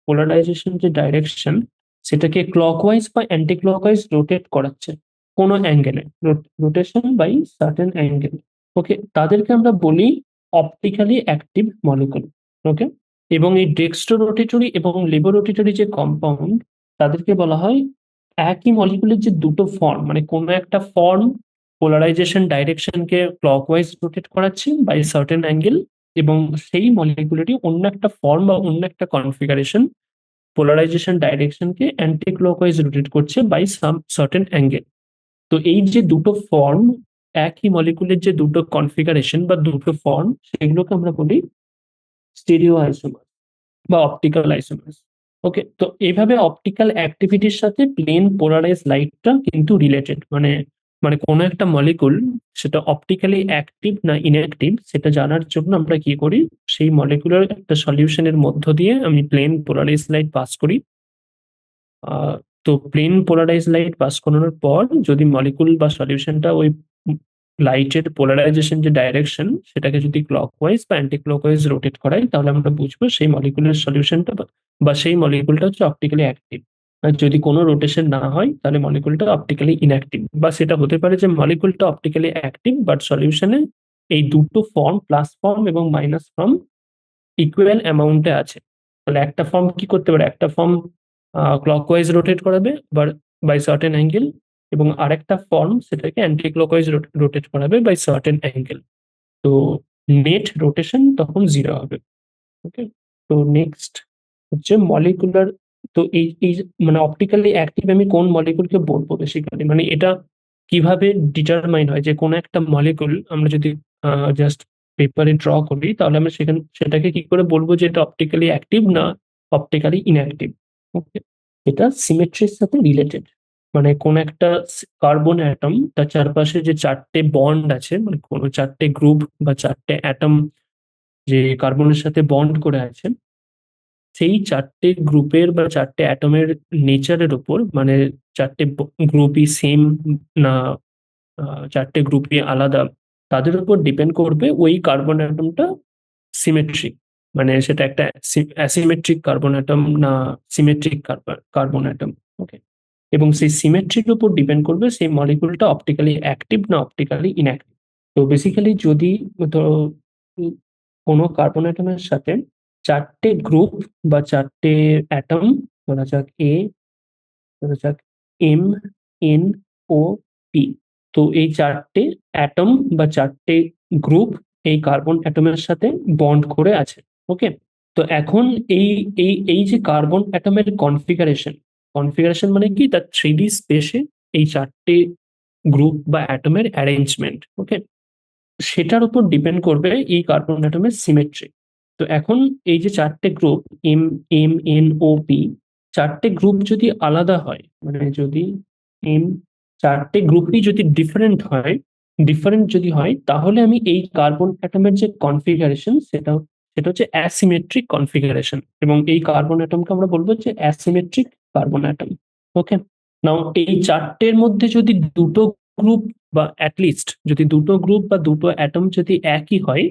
পোলারাইজেশন যে ডাইরেকশন সেটাকে ক্লকওয়াইজ বা অ্যান্টি ক্লকওয়াইজ রোটেট করাচ্ছে কোনো অ্যাঙ্গেলে, রোটেশন বাই সার্টেন অ্যাঙ্গেল। ওকে, তাদেরকে আমরা বলি অপটিক্যালি অ্যাক্টিভ মলিকুল। ওকে, এবং এই ডেক্সট্রো রোটেটরি এবং লেভো রোটেটরি যে কম্পাউন্ড, তাদেরকে বলা হয় একই মলিকুলের যে দুটো ফর্ম, মানে কোনো একটা ফর্ম পোলারাইজেশন ডাইরেকশনকে ক্লকওয়াইজ রোটেট করাচ্ছে বাই সার্টেন অ্যাঙ্গেল, এবং সেই মলিকুলটি অন্য একটা ফর্ম বা অন্য একটা কনফিগারেশন পোলারাইজেশন ডাইরেকশনকে অ্যান্টি ক্লকওয়াইজ রোটেট করছে বাই সাম সার্টেন অ্যাঙ্গেল। তো এই যে দুটো ফর্ম, একই মলিকুলের যে দুটো কনফিগারেশন বা দুটো ফর্ম, সেগুলোকে আমরা বলি স্টেরিও আইসোমার বা অপটিক্যাল আইসোমার্স। ওকে, তো এইভাবে অপটিক্যাল অ্যাক্টিভিটির সাথে প্লেন পোলারাইজ লাইটটা কিন্তু রিলেটেড। মানে মানে কোনো একটা মলিকুল সেটা অপটিক্যালি অ্যাক্টিভ না ইনঅ্যাক্টিভ সেটা জানার জন্য আমরা কি করি, সেই মলিকুলার একটা সলিউশনের মধ্য দিয়ে আমি প্লেন পোলারাইজ লাইট পাস করি। তো প্লেন পোলারাইজ লাইট পাস করানোর পর যদি মলিকুল বা সলিউশনটা ওই লাইটের পোলারাইজেশন যে ডাইরেকশন সেটাকে যদি ক্লকওয়াইজ বা অ্যান্টি ক্লকওয়াইজ রোটেট করাই, তাহলে আমরা বুঝবো সেই মলিকুলের সলিউশনটা বা সেই মলিকুলটা হচ্ছে অপটিক্যালি অ্যাক্টিভ। আর যদি কোনো রোটেশন না হয় তাহলে মলিকুলটা অপটিক্যালি ইনঅ্যাক্টিভ, বা সেটা হতে পারে যে মলিকুলটা অপটিক্যালি অ্যাক্টিভ বাট সলিউশনে এই দুটো ফর্ম, প্লাস ফর্ম এবং মাইনাস ফর্ম, ইকুয়াল অ্যামাউন্টে আছে। তাহলে একটা ফর্ম কি করতে পারে, একটা ফর্ম ক্লকওয়াইজ রোটেট করাবে বাই সার্টেন অ্যাঙ্গেল, এবং আরেকটা ফর্ম সেটাকে অ্যান্টি ক্লকওয়াইজ রোটেট করাবে বাই সার্টেন অ্যাঙ্গেল। তো নেট রোটেশন তখন জিরো হবে। ওকে, তো নেক্সট হচ্ছে মলিকুলার। তো এই মানে অপটিক্যালি অ্যাক্টিভ আমি কোন মলিকুলকে বলবো বেসিক্যালি, মানে এটা কিভাবে ডিটারমাইন হয় যে কোন একটা মলিকুল আমরা যদি জাস্ট পেপারে ড্র করি, তাহলে আমরা সেটাকে কি করে বলবো যে এটা অপটিক্যালি অ্যাক্টিভ না অপটিক্যালি ইনঅ্যাক্টিভ। ওকে, এটা সিমেট্রির সাথে রিলেটেড। মানে কোন একটা কার্বন অ্যাটম, তার চারপাশে যে চারটে বন্ড আছে, মানে কোনো চারটে গ্রুপ বা চারটে অ্যাটম যে কার্বনের সাথে বন্ড করে আছে, সেই চারটে গ্রুপের বা চারটে অ্যাটমের নেচারের উপর, মানে চারটে গ্রুপই সেম না চারটে গ্রুপই আলাদা, তাদের উপর ডিপেন্ড করবে ওই কার্বন অ্যাটমটা সিমেট্রিক, মানে সেটা একটা অ্যাসিমেট্রিক কার্বন অ্যাটম না সিমেট্রিক কার্বন অ্যাটম। ওকে, এবং সেই সিমেট্রির উপর ডিপেন্ড করবে সেই মলিকুলটা অপটিক্যালি অ্যাক্টিভ না অপটিক্যালি ইনঅ্যাক্টিভ। তো বেসিক্যালি যদি ধরো কোনো কার্বন অ্যাটমের সাথে চারটে গ্রুপ বা চারটে অ্যাটম, ধরা যাক এ, ধরা যাক এম, এন, ও, পি, তো এই চারটে অ্যাটম বা চারটে গ্রুপ এই কার্বন অ্যাটমের সাথে বন্ড করে আছে। ওকে, তো এখন এই এই এই যে কার্বন অ্যাটমের কনফিগারেশন, কনফিগারেশন মানে কি, তার 3D স্পেসে এই চারটে গ্রুপ বা অ্যাটমের অ্যারেঞ্জমেন্ট। ওকে, সেটার উপর ডিপেন্ড করবে এই কার্বন অ্যাটমের সিমেট্রি। তো এখন এই যে চারটে গ্রুপ এম, এম, এন, ও, পি, চারটে গ্রুপ যদি আলাদা হয়, মানে যদি এম, চারটে গ্রুপই যদি ডিফারেন্ট যদি হয়, তাহলে আমি এই কার্বন অ্যাটমের যে কনফিগারেশন সেটা সেটা হচ্ছে অ্যাসিমেট্রিক কনফিগারেশন, এবং এই কার্বন অ্যাটমকে আমরা বলবো যে অ্যাসিমেট্রিক কার্বন অ্যাটম। ওকে, নাও এই চারটের মধ্যে যদি দুটো গ্রুপ বা অ্যাটলিস্ট যদি দুটো গ্রুপ বা দুটো অ্যাটম যদি একই হয়,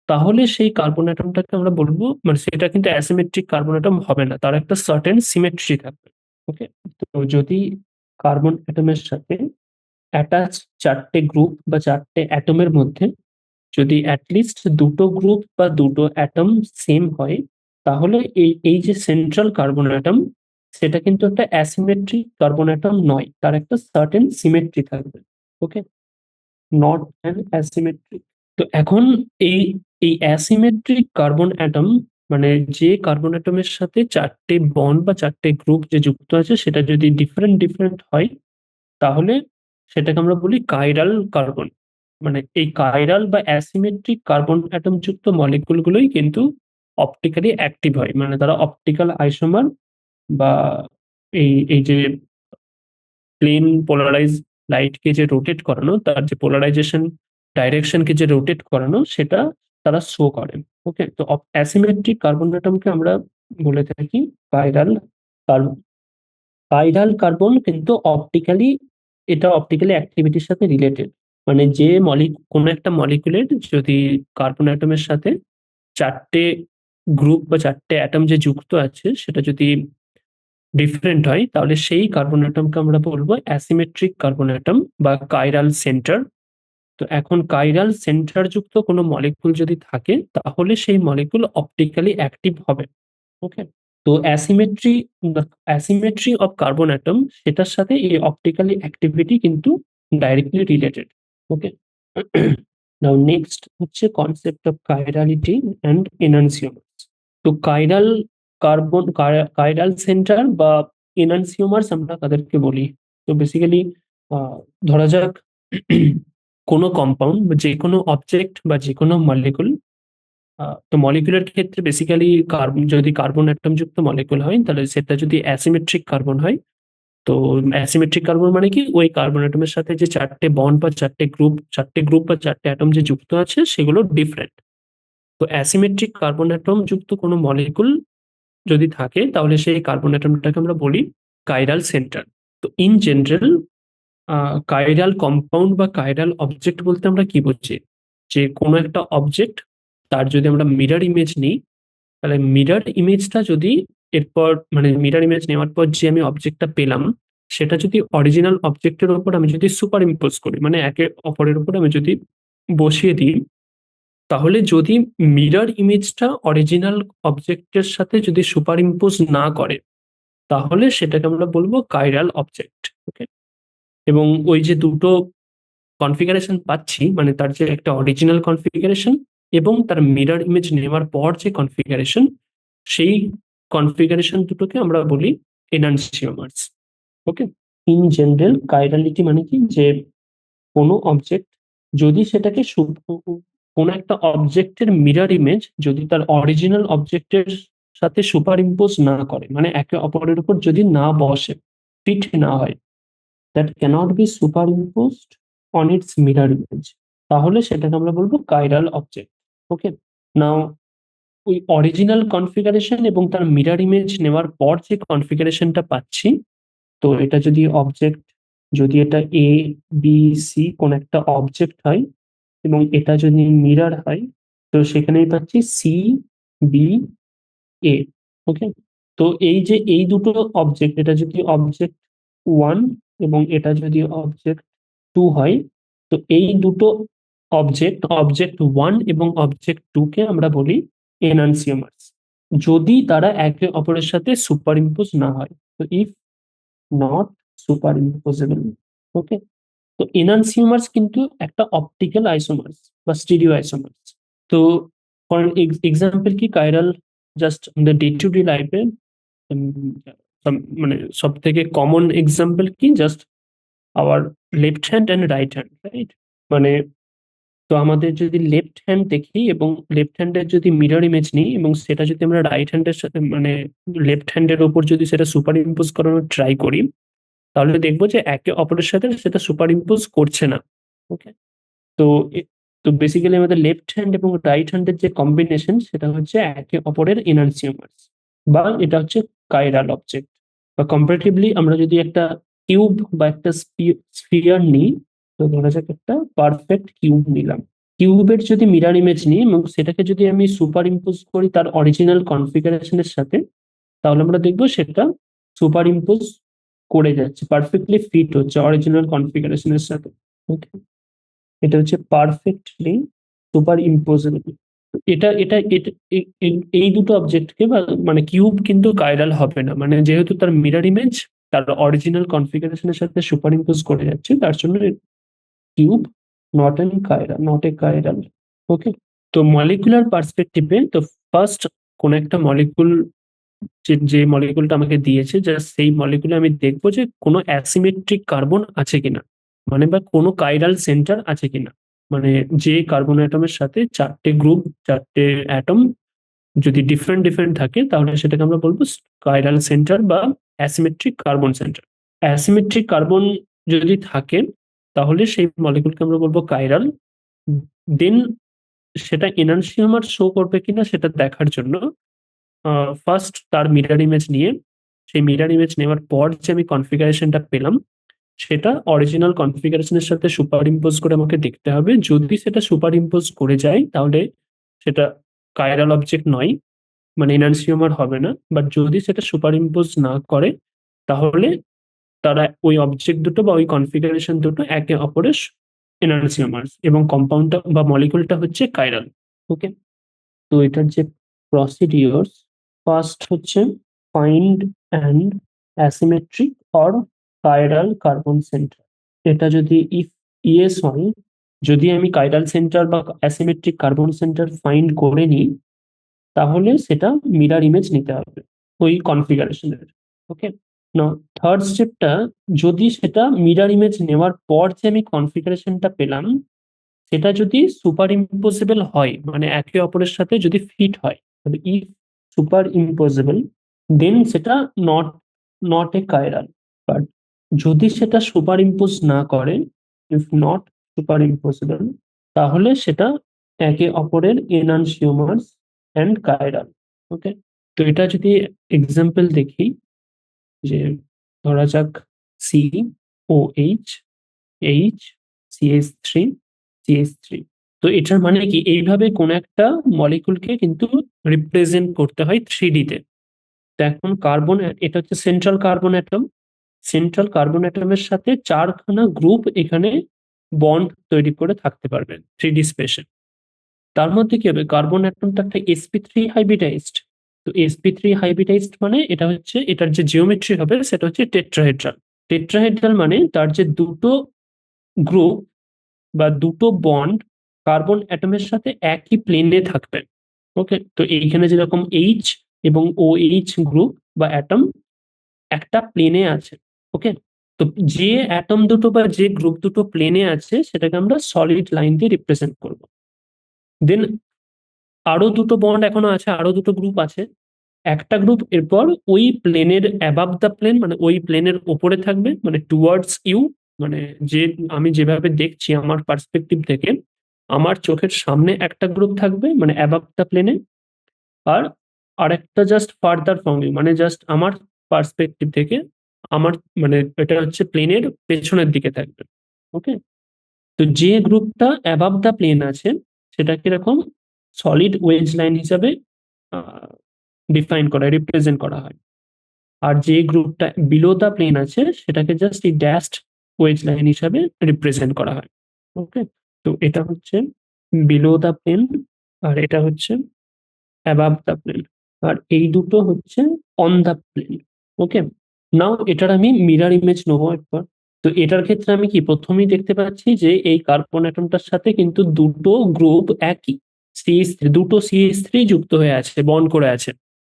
তাহলে সেই কার্বন অ্যাটমটাকে আমরা বলবো, মানে সেটা কিন্তু অ্যাসিমেট্রিক কার্বন অ্যাটম হবে না, তার একটা সার্টেন সিমেট্রি থাকবে। ওকে, তো যদি কার্বন অ্যাটমের সাথে অ্যাটাচ চারটে গ্রুপ বা চারটে অ্যাটমের মধ্যে যদি অ্যাটলিস্ট দুটো গ্রুপ বা দুটো অ্যাটম সেম হয়, তাহলে এই এই যে সেন্ট্রাল কার্বন অ্যাটম, সেটা কিন্তু একটা অ্যাসিমেট্রিক কার্বন অ্যাটম নয়, তার একটা সার্টেন সিমেট্রি থাকবে। ওকে, নট অ্যান অ্যাসিমেট্রিক। তো এখন এই এই অ্যাসিমেট্রিক কার্বন অ্যাটম, মানে যে কার্বন অ্যাটমের সাথে চারটে বন্ড বা চারটে গ্রুপ যে যুক্ত আছে সেটা যদি ডিফারেন্ট ডিফারেন্ট হয়, তাহলে সেটাকে আমরা বলি কাইরাল কার্বন। মানে এই কাইরাল বা অ্যাসিমেট্রিক কার্বন অ্যাটম যুক্ত মলিকুল গুলোই কিন্তু অপটিক্যালি অ্যাক্টিভ হয়, মানে তারা অপটিক্যাল আইসোমার বা এই এই যে প্লেন পোলারাইজ লাইটকে যে রোটেট করানো, তার যে পোলারাইজেশন ডাইরেকশনকে যে রোটেট করানো, সেটা তারা শো করে। ওকে, তো অ্যাসিমেট্রিক কার্বন অ্যাটমকে আমরা বলে থাকি কাইরাল কার্বন। কাইরাল কার্বন কিন্তু অপটিক্যালি, এটা অপটিক্যালি অ্যাক্টিভিটির সাথে রিলেটেড। মানে যে কোনো একটা মলিকুলের যদি কার্বন অ্যাটমের সাথে চারটে গ্রুপ বা চারটে অ্যাটম যে যুক্ত আছে সেটা যদি ডিফারেন্ট হয়, তাহলে সেই কার্বন অ্যাটমকে আমরা বলবো অ্যাসিমেট্রিক কার্বন অ্যাটম বা কাইরাল সেন্টার। তো এখন কাইরাল সেন্টার যুক্ত কোনো মলিকুল যদি থাকে, তাহলে সেই মলিকুল অপটিক্যালি অ্যাক্টিভ হবে। ওকে, তো অ্যাসিমেট্রি অফ কার্বন অ্যাটম, সেটার সাথে এই অপটিক্যালি অ্যাক্টিভিটি কিন্তু ডাইরেক্টলি রিলেটেড। ওকে, নাও নেক্সট হচ্ছে কনসেপ্ট অফ কাইরালিটি অ্যান্ড এনানসিওমার্স। তো কাইরাল সেন্টার বা এনানসিওমার্স আমরা তাদেরকে বলি। তো বেসিক্যালি ধরা যাক কোনো কম্পাউন্ড বা যে কোনো অবজেক্ট বা যে কোনো মলিকুল, তো মলিকুলের ক্ষেত্রে বেসিক্যালি কার্বন, যদি কার্বন অ্যাটম যুক্ত মলিকুল হয় তাহলে সেটা যদি অ্যাসিমেট্রিক কার্বন হয়, তো অ্যাসিমেট্রিক কার্বন মানে কি, ওই কার্বন অ্যাটমের সাথে যে চারটে বন্ড বা চারটে গ্রুপ বা চারটে অ্যাটম যে যুক্ত আছে সেগুলো ডিফারেন্ট। তো অ্যাসিমেট্রিক কার্বন অ্যাটম যুক্ত কোনো মলিকুল যদি থাকে, তাহলে সেই কার্বন অ্যাটমটাকে আমরা বলি কাইরাল সেন্টার। তো ইন জেনারেল কাইরাল কম্পাউন্ড বা কাইরাল অবজেক্ট বলতে আমরা কি বুঝি, যে কোনো একটা অবজেক্ট, তার যদি আমরা মিরর ইমেজ নিই, তাহলে মিরর ইমেজটা যদি এরপর, মানে মিরর ইমেজ নেওয়ার পর যে আমি অবজেক্টটা পেলাম, সেটা যদি অরিজিনাল অবজেক্টের উপর আমি যদি সুপার ইম্পোজ করি, মানে একে অপরের উপর আমি যদি বসিয়ে দিই, তাহলে যদি মিরর ইমেজটা অরিজিনাল অবজেক্টের সাথে যদি সুপার ইম্পোজ না করে, তাহলে সেটাকে আমরা বলবো কাইরাল অবজেক্ট। ওকে, এবং ওই যে দুটো কনফিগারেশন পাচ্ছি, মানে তার যে একটা অরিজিনাল কনফিগারেশন এবং তার মিরর ইমেজ নেওয়ার পর যে কনফিগারেশন, সেই কনফিগারেশন দুটোকে আমরা বলি এনানসিওমার্স। ওকে, ইন জেনারেল কাইরালিটি মানে কি, যে কোনো অবজেক্ট যদি সেটাকে কোনো একটা অবজেক্টের মিরর ইমেজ যদি তার অরিজিনাল অবজেক্টের সাথে সুপার ইম্পোজ না করে, মানে একে অপরের উপর যদি না বসে, ফিট না হয়, that cannot be superimposed on its mirror image, তাহলে সেটাকে আমরা বলবো কাইরাল অবজেক্ট। ওকে, নাও ওই অরিজিনাল কনফিগারেশন এবং তার মিরর ইমেজ নেওয়ার পর যে কনফিগারেশনটা পাচ্ছি, তো এটা যদি অবজেক্ট, যদি এটা এ বি সি কোন একটা অবজেক্ট হয় এবং এটা যদি মিরর হয়, তো সেখানেই পাচ্ছি সি বি এ। ওকে, তো এই যে এই দুটো অবজেক্ট, এটা যদি অবজেক্ট ওয়ান এবং এটা যদি অবজেক্ট টু হয়, তো এই দুটো অবজেক্ট ওয়ান এবং অবজেক্ট টু কে আমরা বলি এনানসিওমার্স, যদি তারা একে অপরের সাথে সুপার ইম্পোজ না হয়। তো ইফ নট সুপার ইম্পোজেবল। ওকে, তো এনানসিওমার্স কিন্তু একটা অপটিক্যাল আইসোমার্স বা স্টিরিও আইসোমার্স। তো ফর এক্সাম্পল কি কাইরাল, জাস্ট আমাদের ডে টু ডে লাইফে মানে সব থেকে কমন এক্সাম্পল কি, just our left hand and right hand, right? মানে তো আমাদের যদি লেফট হ্যান্ড দেখি এবং লেফট হ্যান্ডের যদি মিরর ইমেজ নিই এবং সেটা যদি আমরা রাইট হ্যান্ডের সাথে, মানে লেফট হ্যান্ডের ওপর যদি সেটা সুপার ইম্পোজ করানোর ট্রাই করি, তাহলে দেখবো যে একে অপরের সাথে সেটা সুপার ইম্পোজ করছে না। ওকে, তো তো বেসিক্যালি আমাদের লেফট হ্যান্ড এবং রাইট হ্যান্ডের যে কম্বিনেশন, সেটা হচ্ছে একে অপরের এনানসিওমার্স, বা এটা হচ্ছে কাইরাল অবজেক্ট। বা কম্পারেটিভলি আমরা যদি একটা কিউব বা একটা স্ফিয়ার নিই, তো ধরা যাক একটা পারফেক্ট কিউব নিলাম। কিউবের যদি মিরর ইমেজ নিই এবং সেটাকে যদি আমি সুপার ইম্পোজ করি তার অরিজিনাল কনফিগারেশনের সাথে, তাহলে আমরা দেখবো সেটা সুপার ইম্পোজ করে যাচ্ছে, পারফেক্টলি ফিট হচ্ছে অরিজিনাল কনফিগারেশনের সাথে। ওকে, এটা হচ্ছে পারফেক্টলি সুপার ইম্পোজেবল। এটা এটা এটা এই দুটো অবজেক্টকে মানে কিউব কিন্তু কাইরাল হবে না, মানে যেহেতু তার মিরর ইমেজ তার অরিজিনাল কনফিগারেশনের সাথে সুপার ইম্পোজ করে যাচ্ছে, তার জন্য কিউব নট এ কাইরাল। ওকে, তো মলিকুলার পার্সপেক্টিভে, তো ফার্স্ট কোন একটা মলিকুল, যে মলিকুলটা আমাকে দিয়েছে, জাস্ট সেই মলিকুলে আমি দেখবো যে কোনো অ্যাসিমেট্রিক কার্বন আছে কিনা, মানে বা কোনো কাইরাল সেন্টার আছে কিনা। মানে যে কার্বন অ্যাটমের সাথে চারটে গ্রুপ, চারটে অ্যাটম যদি ডিফারেন্ট ডিফারেন্ট থাকে, তাহলে সেটাকে আমরা বলবো কাইরাল সেন্টার বা asymmetric carbon centre. Asymmetric carbon যদি থাকে, তাহলে সেই মলিকুলকে আমরা বলবো কাইরাল। দেন সেটা এনানসিয়ামার শো করবে কিনা সেটা দেখার জন্য ফার্স্ট তার মিরর ইমেজ নিয়ে, সেই মিরর ইমেজ নেওয়ার পর যে আমি কনফিগারেশনটা পেলাম, সেটা অরিজিনাল কনফিগারেশনের সাথে সুপার ইম্পোজ করে আমাকে দেখতে হবে। যদি সেটা সুপার ইম্পোজ করে যায়, তাহলে সেটা কাইরাল অবজেক্ট নয়, মানে এনানসিওমার হবে না। বাট যদি সেটা সুপার ইম্পোজ না করে, তাহলে তারা ওই অবজেক্ট দুটো বা ওই কনফিগারেশন দুটো একে অপরের এনানসিওমার্স, এবং কম্পাউন্ডটা বা মলিকুলটা হচ্ছে কাইরাল। ওকে, তো এটার যে প্রসিডিওর, ফার্স্ট হচ্ছে find and asymmetric or chiral carbon centre. এটা যদি ইফ ইয়েস হয়, যদি আমি কাইরাল সেন্টার বা অ্যাসিমেট্রিক কার্বন সেন্টার ফাইন্ড করে নিই, তাহলে সেটা মিরর ইমেজ নিতে হবে ওই কনফিগারেশনের। ওকে, না, থার্ড স্টেপটা, যদি সেটা মিরর ইমেজ নেওয়ার পর যে আমি কনফিগারেশনটা পেলাম, সেটা যদি সুপার ইম্পসিবল হয়, মানে একে অপরের সাথে যদি ফিট হয়, তাহলে ইফ সুপার ইম্পসিবল, দেন সেটা not not a chiral. But যদি সেটা সুপার ইম্পোজ না করে, ইফ নট সুপার ইম্পসিবল, তাহলে সেটা একে অপরের এনানসিওমার্স অ্যান্ড কাইরাল। ওকে, তো এটা যদি এক্সাম্পল দেখি, যে ধরা যাক C O H, H CS three, CS three. তো এটার মানে কি, এইভাবে কোন একটা মলিকুলকে কিন্তু রিপ্রেজেন্ট করতে হয় 3D তে। তো এখন কার্বন, এটা হচ্ছে central carbon atom, central carbon অ্যাটমের সাথে চারখানা গ্রুপ এখানে বন্ড তৈরি করে থাকতে পারবে 3D স্পেসে। তার মধ্যে কি হবে, কার্বন অ্যাটমটা একটা sp3 হাইব্রিডাইজড। তো sp3 হাইব্রিডাইজড মানে এটা হচ্ছে, এটার যে জিওমেট্রি হবে সেটা হচ্ছে টেট্রাহেড্রাল। টেট্রাহেড্রাল মানে তার যে দুটো গ্রুপ বা দুটো বন্ড কার্বন অ্যাটমের সাথে একই প্লেনে থাকবে। ওকে, তো এইখানে যেরকম এইচ এবং ও এইচ গ্রুপ বা অ্যাটম একটা প্লেনে আছে। ওকে, তো যে অ্যাটম দুটো বা যে গ্রুপ দুটো প্লেনে আছে, সেটাকে আমরা সলিড লাইন দিয়ে রিপ্রেজেন্ট করব। দেন আরো দুটো বন্ড এখনো আছে, আরো দুটো গ্রুপ আছে। একটা গ্রুপ এরপর ওই প্লেনের অ্যাবাভ দ্য প্লেন, মানে ওই প্লেনের ওপরে থাকবে, মানে টুয়ার্ডস ইউ, মানে যে আমি যেভাবে দেখছি আমার পার্সপেক্টিভ থেকে, আমার চোখের সামনে একটা গ্রুপ থাকবে মানে অ্যাবাভ দ্য প্লেনে, আর আরেকটা জাস্ট ফার্দার ফ্রম ইউ, মানে জাস্ট আমার পার্সপেক্টিভ থেকে, আমার মানে এটা হচ্ছে প্লেনের পেছনের দিকে থাকবে। ওকে, তো যে গ্রুপটা অ্যাবাভ দ্য প্লেন আছে, সেটা কিরকম সলিড ওয়েজ লাইন হিসাবে ডিফাইন করা, রিপ্রেজেন্ট করা হয়। আর যে গ্রুপটা বিলো দ্য প্লেন আছে, সেটাকে জাস্ট এই ড্যাশড ওয়েজ লাইন হিসাবে রিপ্রেজেন্ট করা হয়। ওকে, তো এটা হচ্ছে বিলো দ্য প্লেন, আর এটা হচ্ছে অ্যাবাভ দ্য প্লেন, আর এই দুটো হচ্ছে অন দ্য প্লেন। ওকে, নাও এটার আমি মিরর ইমেজ নেবো একবার। তো এটার ক্ষেত্রে আমি কি প্রথমেই দেখতে পাচ্ছি যে এই কার্বন অ্যাটমটার সাথে কিন্তু দুটো গ্রুপ একই, সিএইচ থ্রি, দুটো সিএইচ3 যুক্ত হয়ে আছে, বন্ড করে আছে।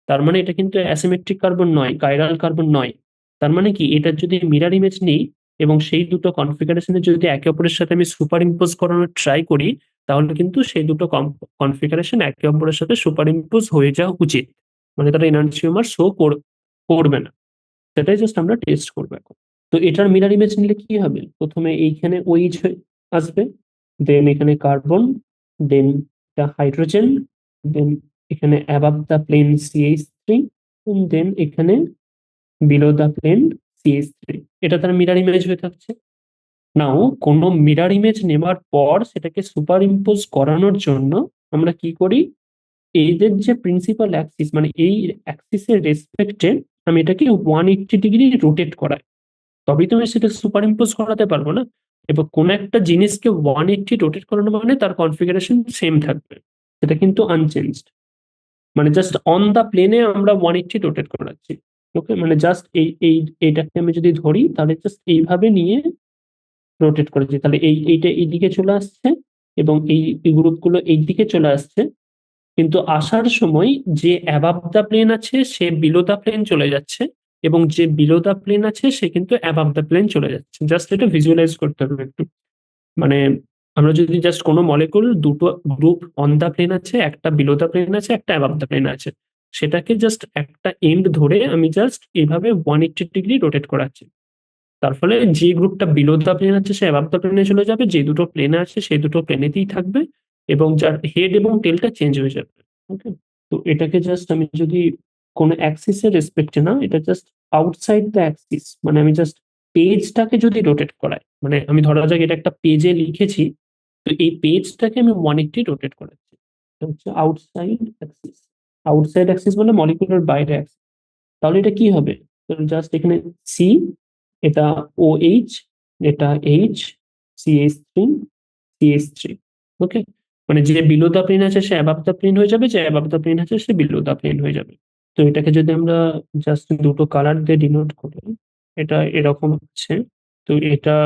তার মানে এটা কিন্তু অ্যাসিমেট্রিক কার্বন নয়, কাইরাল কার্বন নয়। তার মানে কি, এটার যদি মিরর ইমেজ নেই এবং সেই দুটো কনফিগারেশনে যদি একে অপরের সাথে আমি সুপার ইম্পোজ করানোর ট্রাই করি, তাহলে কিন্তু সেই দুটো কনফিগারেশন একে অপরের সাথে সুপার ইম্পোজ হয়ে যাওয়া উচিত, মানে তারা এনানসিওমার শো করবে না। সেটাই জাস্ট আমরা টেস্ট করবো এখন। তো এটার মিরর ইমেজ নিলে কি হবে, প্রথমে এইখানে ওইচ আসবে, দেন এখানে কার্বন, দেন এটা হাইড্রোজেন, দেন এখানে অ্যাবাভ দ্য প্লেন সিএইচ থ্রি, দেন এখানে বিলো দ্য প্লেন CH3, এটা তার মিরার ইমেজ হয়ে থাকছে। নাও কোনো মিরার ইমেজ নেওয়ার পর সেটাকে সুপার ইম্পোজ করানোর জন্য আমরা কি করি, এদের যে প্রিন্সিপাল অ্যাক্সিস মানে এই অ্যাক্সিসের রেসপেক্টে আমি এটাকে 180 ডিগ্রি রোটেট করাই, তবেই তো আমি সেটা সুপার ইম্পোজ করাতে পারবো না। এবার কোনো একটা জিনিসকে 180 রোটেট করানো মানে তার কনফিগারেশন সেম থাকবে, সেটা কিন্তু আনচেঞ্জড। মানে জাস্ট অন দা প্লেনে আমরা 180 রোটেট করাচ্ছি। ওকে, মানে জাস্ট এইটাকে আমি যদি ধরি তাহলে জাস্ট এইভাবে নিয়ে রোটেট করেছি, তাহলে এইটা এইদিকে চলে আসছে এবং এই গ্রুপগুলো এই দিকে চলে আসছে। কিন্তু আসার সময় যে অ্যাবাভ দা প্লেন আছে সে বিলো দা প্লেন চলে যাচ্ছে, এবং যে বিলো দা প্লেন আছে সে কিন্তু অ্যাবাভ দা প্লেন চলে যাচ্ছে। জাস্ট এটা ভিজুয়ালাইজ করতে হবে একটু। মানে আমরা যদি জাস্ট কোনো মলিকুল দুটো গ্রুপ অন দা প্লেন আছে, একটা বিলো দা প্লেন আছে, একটা অ্যাবাভ দা প্লেন আছে, সেটাকে জাস্ট একটা এন্ড ধরে আমি জাস্ট এইভাবে 180 ডিগ্রি রোটেট করাচ্ছি। তার ফলে যে গ্রুপটা বিলো দা প্লেন আছে সে অ্যাবাভ দা প্লেনে চলে যাবে, যে দুটো প্লেনে আছে সেই দুটো প্লেনেতেই থাকবে, এবং যার হেড এবং টেলটা চেঞ্জ হয়ে যাবে। ওকে, তো এটাকে জাস্ট আমি যদি কোনো অ্যাক্সিসের রেসপেক্টে না, এটা জাস্ট আউটসাইড দ্য অ্যাক্সিস, মানে আমি জাস্ট পেজটাকে যদি রোটেট করাই, মানে আমি ধরা যাক এটা একটা পেজে লিখেছি, তো এই পেজটাকে আমি 180 রোটেট করাচ্ছি। এটা হচ্ছে আউটসাইড অ্যাক্সিস। আউটসাইড অ্যাক্সিস মানে মলিকুলার বাইরে অ্যাক্সিস। তাহলে এটা কি হবে, জাস্ট এখানে সি, এটা OH, এটা H, CH3, CH3। ওকে, মানে যে বিলো দা প্লেন আছে সে অ্যাবাভ দা প্লেন হয়ে যাবে, যে অ্যাবাভ দা প্লেন আছে সে বিলো দা প্লেন হয়ে যাবে। তো এটাকে যদি আমরা জাস্ট দুটো কালার দিয়ে ডিনোট করি, এটা এরকম আছে। তো এটা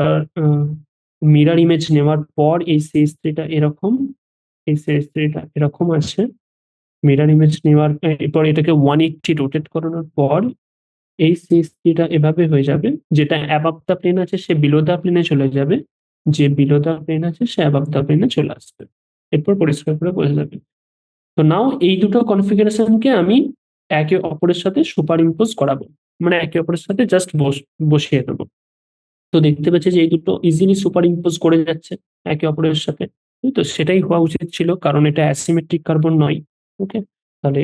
মিরার ইমেজ নেওয়ার পর এই CH3টা এরকম, এই CH3টা এরকম আছে। মিরার ইমেজ নেওয়ার এরপর এটাকে 180 রোটেট করানোর পর এই CH3টা এভাবে হয়ে যাবে, যেটা অ্যাবাভ দা প্লেন আছে সে বিলো দা প্লেনে চলে যাবে, যে বিলো দা প্লেন আছে সে অ্যাবাভ দা প্লেনে চলে আসবে। এরপর পরিষ্কার করে বোঝা যাবে। তো নাও এই দুটো কনফিগারেশনকে আমি একে অপরের সাথে সুপার ইম্পোজ করাবো, মানে একে অপরের সাথে জাস্ট বসিয়ে দেবো। তো দেখতে পাচ্ছি যে এই দুটো ইজিলি সুপার ইম্পোজ করে যাচ্ছে একে অপরের সাথে। তো সেটাই হওয়া উচিত ছিল, কারণ এটা অ্যাসিমেট্রিক কার্বন নয়। ওকে, তাহলে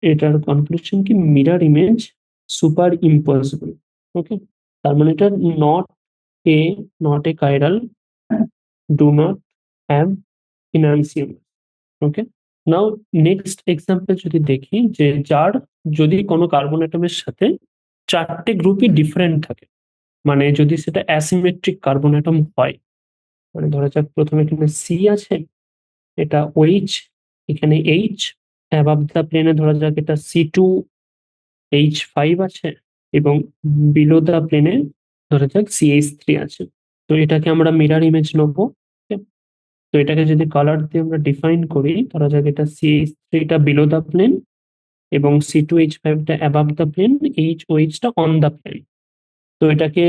এটার কনক্লুশন কি, mirror image superimposable. Okay, তার মানে এটা not a not a chiral, do not have enantiomer. Okay, now next example যদি দেখি, যে যার যদি কোনো কার্বন অ্যাটমের সাথে চারটে গ্রুপই ডিফারেন্ট থাকে, মানে যদি সেটা অ্যাসিমেট্রিক কার্বন অ্যাটম হয়, মানে ধরা যাক প্রথমে এখানে সি আছে, এটা OH, এখানে H, অ্যাবাভ দা প্লেনে ধরা যাক এটা C2H5 আছে, এবং বিলো দা প্লেনে ধরা যাক CH3 আছে। তো এটাকে আমরা মিরার ইমেজ নেবো। তো এটাকে যদি কালার দিয়ে আমরা ডিফাইন করি, ধরা যাক এটা CH3টা বিলো দা প্লেন এবং C2H5টা অ্যাবাভ দা প্লেন, OHটা অন দা প্লেন। তো এটাকে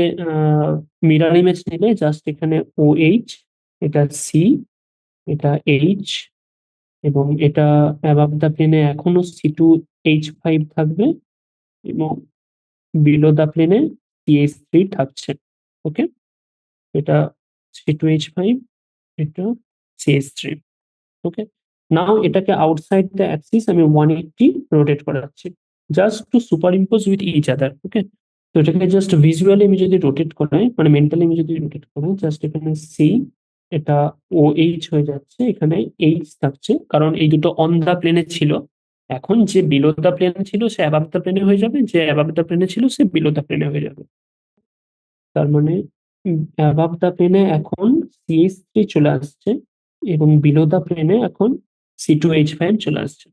মিরার ইমেজ নিলে জাস্ট এখানে OH, এটা C, এটা H, এবং এটা অ্যাবাভ দা প্লেনে এখনো C2H5 থাকবে, এবং বিলো দা প্লেনে CH3 থাকছে। ওকে, এটা C2H5, এটা CH3। ওকে, নাও এটাকে আউটসাইড দ্য অ্যাক্সিস আমি 180 রোটেট করাচ্ছি, just to superimpose with each other. Okay, তো এটাকে জাস্ট ভিজুয়ালি আমি যদি রোটেট করাই, মানে মেন্টালি আমি যদি রোটেট করাই, জাস্ট এখানে সি, এটা OH হয়ে যাচ্ছে, এখানে H থাকছে, কারণ এই দুটো অন দা প্লেনে ছিল। এখন যে বিলো দা প্লেনে ছিল সে অ্যাবাভ দা প্লেনে হয়ে যাবে, যে অ্যাবাভ দা প্লেনে ছিল সে বিলো দা প্লেনে হয়ে যাবে। তার মানে অ্যাবাভ দা প্লেনে এখন CH3 চলে আসছে, এবং বিলো দা প্লেনে এখন C2H5 চলে আসছে।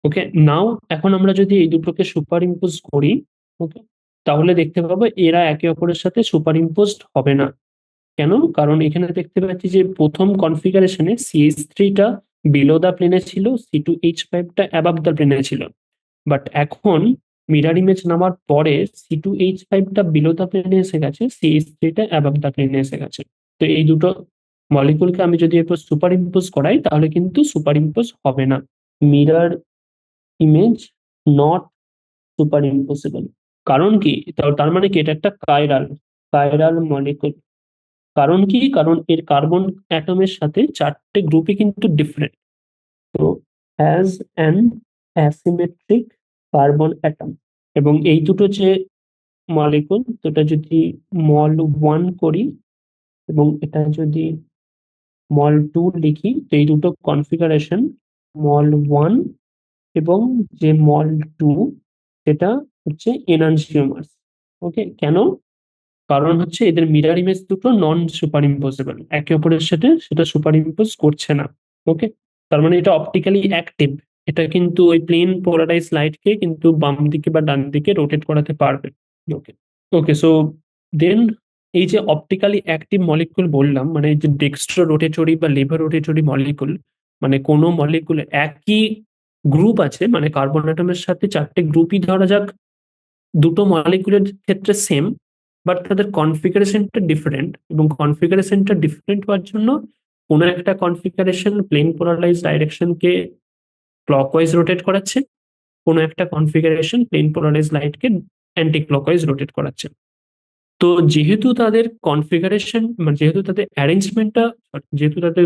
ওকে, নাও এখন আমরা যদি এই দুটোকে সুপার ইম্পোজ করি, ওকে, তাহলে দেখতে পাবো এরা একে অপরের সাথে সুপার ইম্পোজড হবে না। কেন, কারণ এখানে দেখতে পাচ্ছি যে প্রথম কনফিগারেশনে CH3টা বিলো দা প্লেনে ছিল, C2H5টা অ্যাবাভ দা প্লেনে ছিল। বাট এখন মিরার ইমেজ নামার পরে C2H5টা বিলো দা প্লেনে এসে গেছে, CH3টা অ্যাবাভ দা প্লেনে এসে গেছে। তো এই দুটো মলিকুলকে আমি যদি এরপর সুপার ইম্পোজ করাই তাহলে কিন্তু সুপার ইম্পোজ হবে না। Mirror image not super impossible. কারণ কি, তার মানে কি এটা একটা কাইরাল, কাইরাল মলিকুল। কারণ কি, কারণ এর কার্বন অ্যাটমের সাথে চারটে গ্রুপই কিন্তু ডিফারেন্ট। তো has an asymmetric carbon atom. এবং এই দুটো যে মলিকুল, এটা যদি মল 1 করি এবং এটা যদি মল 2 লিখি, তো এই দুটো কনফিগারেশন মল 1 এবং যে মল 2 সেটা হচ্ছে এনানসিওমার্স। ওকে, কেন? কারণ হচ্ছে এদের মিরর ইমেজ দুটো নন সুপার ইম্পোজেবল, একে অপরের সাথে সেটা সুপার ইম্পোজ করছে না। ওকে, তার মানে এটা অপটিক্যালি অ্যাক্টিভ, এটা কিন্তু ওই প্লেন পোলারাইজ লাইটকে কিন্তু বাম দিকে বা ডান দিকে রোটেট করাতে পারবে। ওকে, ওকে, সো দেন এই যে অপটিক্যালি অ্যাক্টিভ মলিকুল বললাম, মানে এই যে ডেক্সট্রো রোটেটরি বা লিভার রোটেটরি মলিকুল, মানে কোনো মলিকুলে একই গ্রুপ আছে, মানে কার্বন অ্যাটমের সাথে 4টে গ্রুপই ধরা যাক দুটো মলিকুলের ক্ষেত্রে সেম, বাট তাদের কনফিগারেশনটা ডিফারেন্ট, এবং কনফিগারেশনটা ডিফারেন্ট হওয়ার জন্য কোনো একটা কনফিগারেশন প্লেন পোলারাইজ ডাইরেকশনকে ক্লকওয়াইজ রোটেট করাচ্ছে, কোনো একটা কনফিগারেশন প্লেন পোলারাইজ লাইটকে অ্যান্টি ক্লকওয়াইজ রোটেট করাচ্ছে। তো যেহেতু তাদের কনফিগারেশন, মানে যেহেতু তাদের অ্যারেঞ্জমেন্টটা, যেহেতু তাদের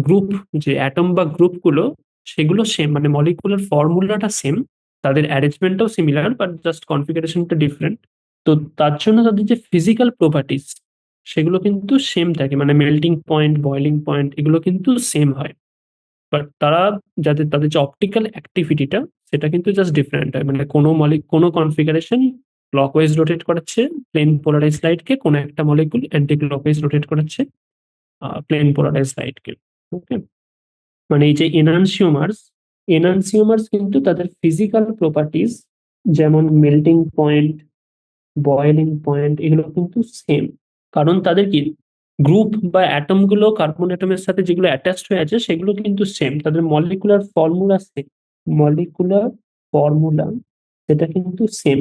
গ্রুপ, যে অ্যাটম বা গ্রুপগুলো সেগুলো সেম, মানে মলিকুলার ফর্মুলাটা সেম, তাদের অ্যারেঞ্জমেন্টটাও সিমিলার, বাট জাস্ট কনফিগারেশনটা ডিফারেন্ট। তো তার জন্য তাদের যে ফিজিক্যাল প্রপার্টিস সেগুলো কিন্তু সেম থাকে, মানে মেল্টিং পয়েন্ট, বয়লিং পয়েন্ট, এগুলো কিন্তু সেম হয়। বাট তারা, যাদের তাদের যে অপটিক্যাল অ্যাক্টিভিটিটা সেটা কিন্তু জাস্ট ডিফারেন্ট হয়, মানে কোনো কনফিগারেশন ক্লকওয়াইজ রোটেট করাচ্ছে প্লেন পোলারাইজ লাইটকে, কোনো একটা মলিকুল অ্যান্টি ক্লকওয়াইজ রোটেট করাচ্ছে প্লেন পোলারাইজ লাইটকে। ওকে, মানে এই যে এনানসিওমার্স, এনানসিওমার্স কিন্তু তাদের ফিজিক্যাল প্রপার্টিজ, যেমন মেল্টিং পয়েন্ট, বয়েলিং পয়েন্ট, এগুলো কিন্তু সেম। কারণ তাদের কি গ্রুপ বা অ্যাটম গুলো কার্বন অ্যাটমের সাথে যেগুলো অ্যাটাচড হয়ে আছে সেগুলো কিন্তু সেম, তাদের molecular formula same, molecular formula সেটা কিন্তু সেম।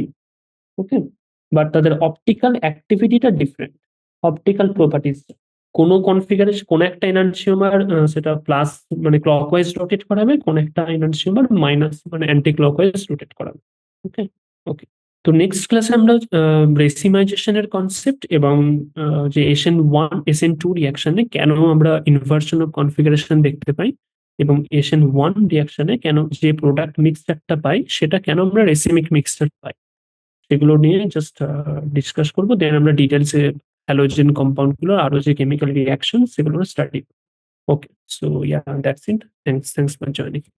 ওকে, বাট তাদের অপটিক্যাল অ্যাক্টিভিটিটা ডিফারেন্ট, অপটিক্যাল প্রপার্টিজ। কোনো কনফিগারেশন, কোনো একটা এনানসিওমার সেটা প্লাস মানে ক্লকওয়াইজ রোটেট করাবে, কোন একটা এনানসিওমার মাইনাস মানে অ্যান্টি ক্লকওয়াইজ রোটেট করাবে। ওকে, ওকে, তো নেক্সট ক্লাসে আমরা রেসিমাইজেশনের কনসেপ্ট এবং যে SN1 SN2 রিয়াকশনে কেন আমরা ইনভার্সন অফ কনফিগারেশন দেখতে পাই, এবং SN1 রিয়াকশনে কেন যে প্রোডাক্ট মিক্সচারটা পাই সেটা কেন আমরা রেসিমিক মিক্সচার পাই, সেগুলো নিয়ে জাস্ট ডিসকাস করবো। দেন আমরা ডিটেলসে হ্যালোজেন কম্পাউন্ড গুলো আরো যে কেমিক্যাল রিয়াকশন সেগুলো study. Okay, so yeah, that's it, thanks for joining.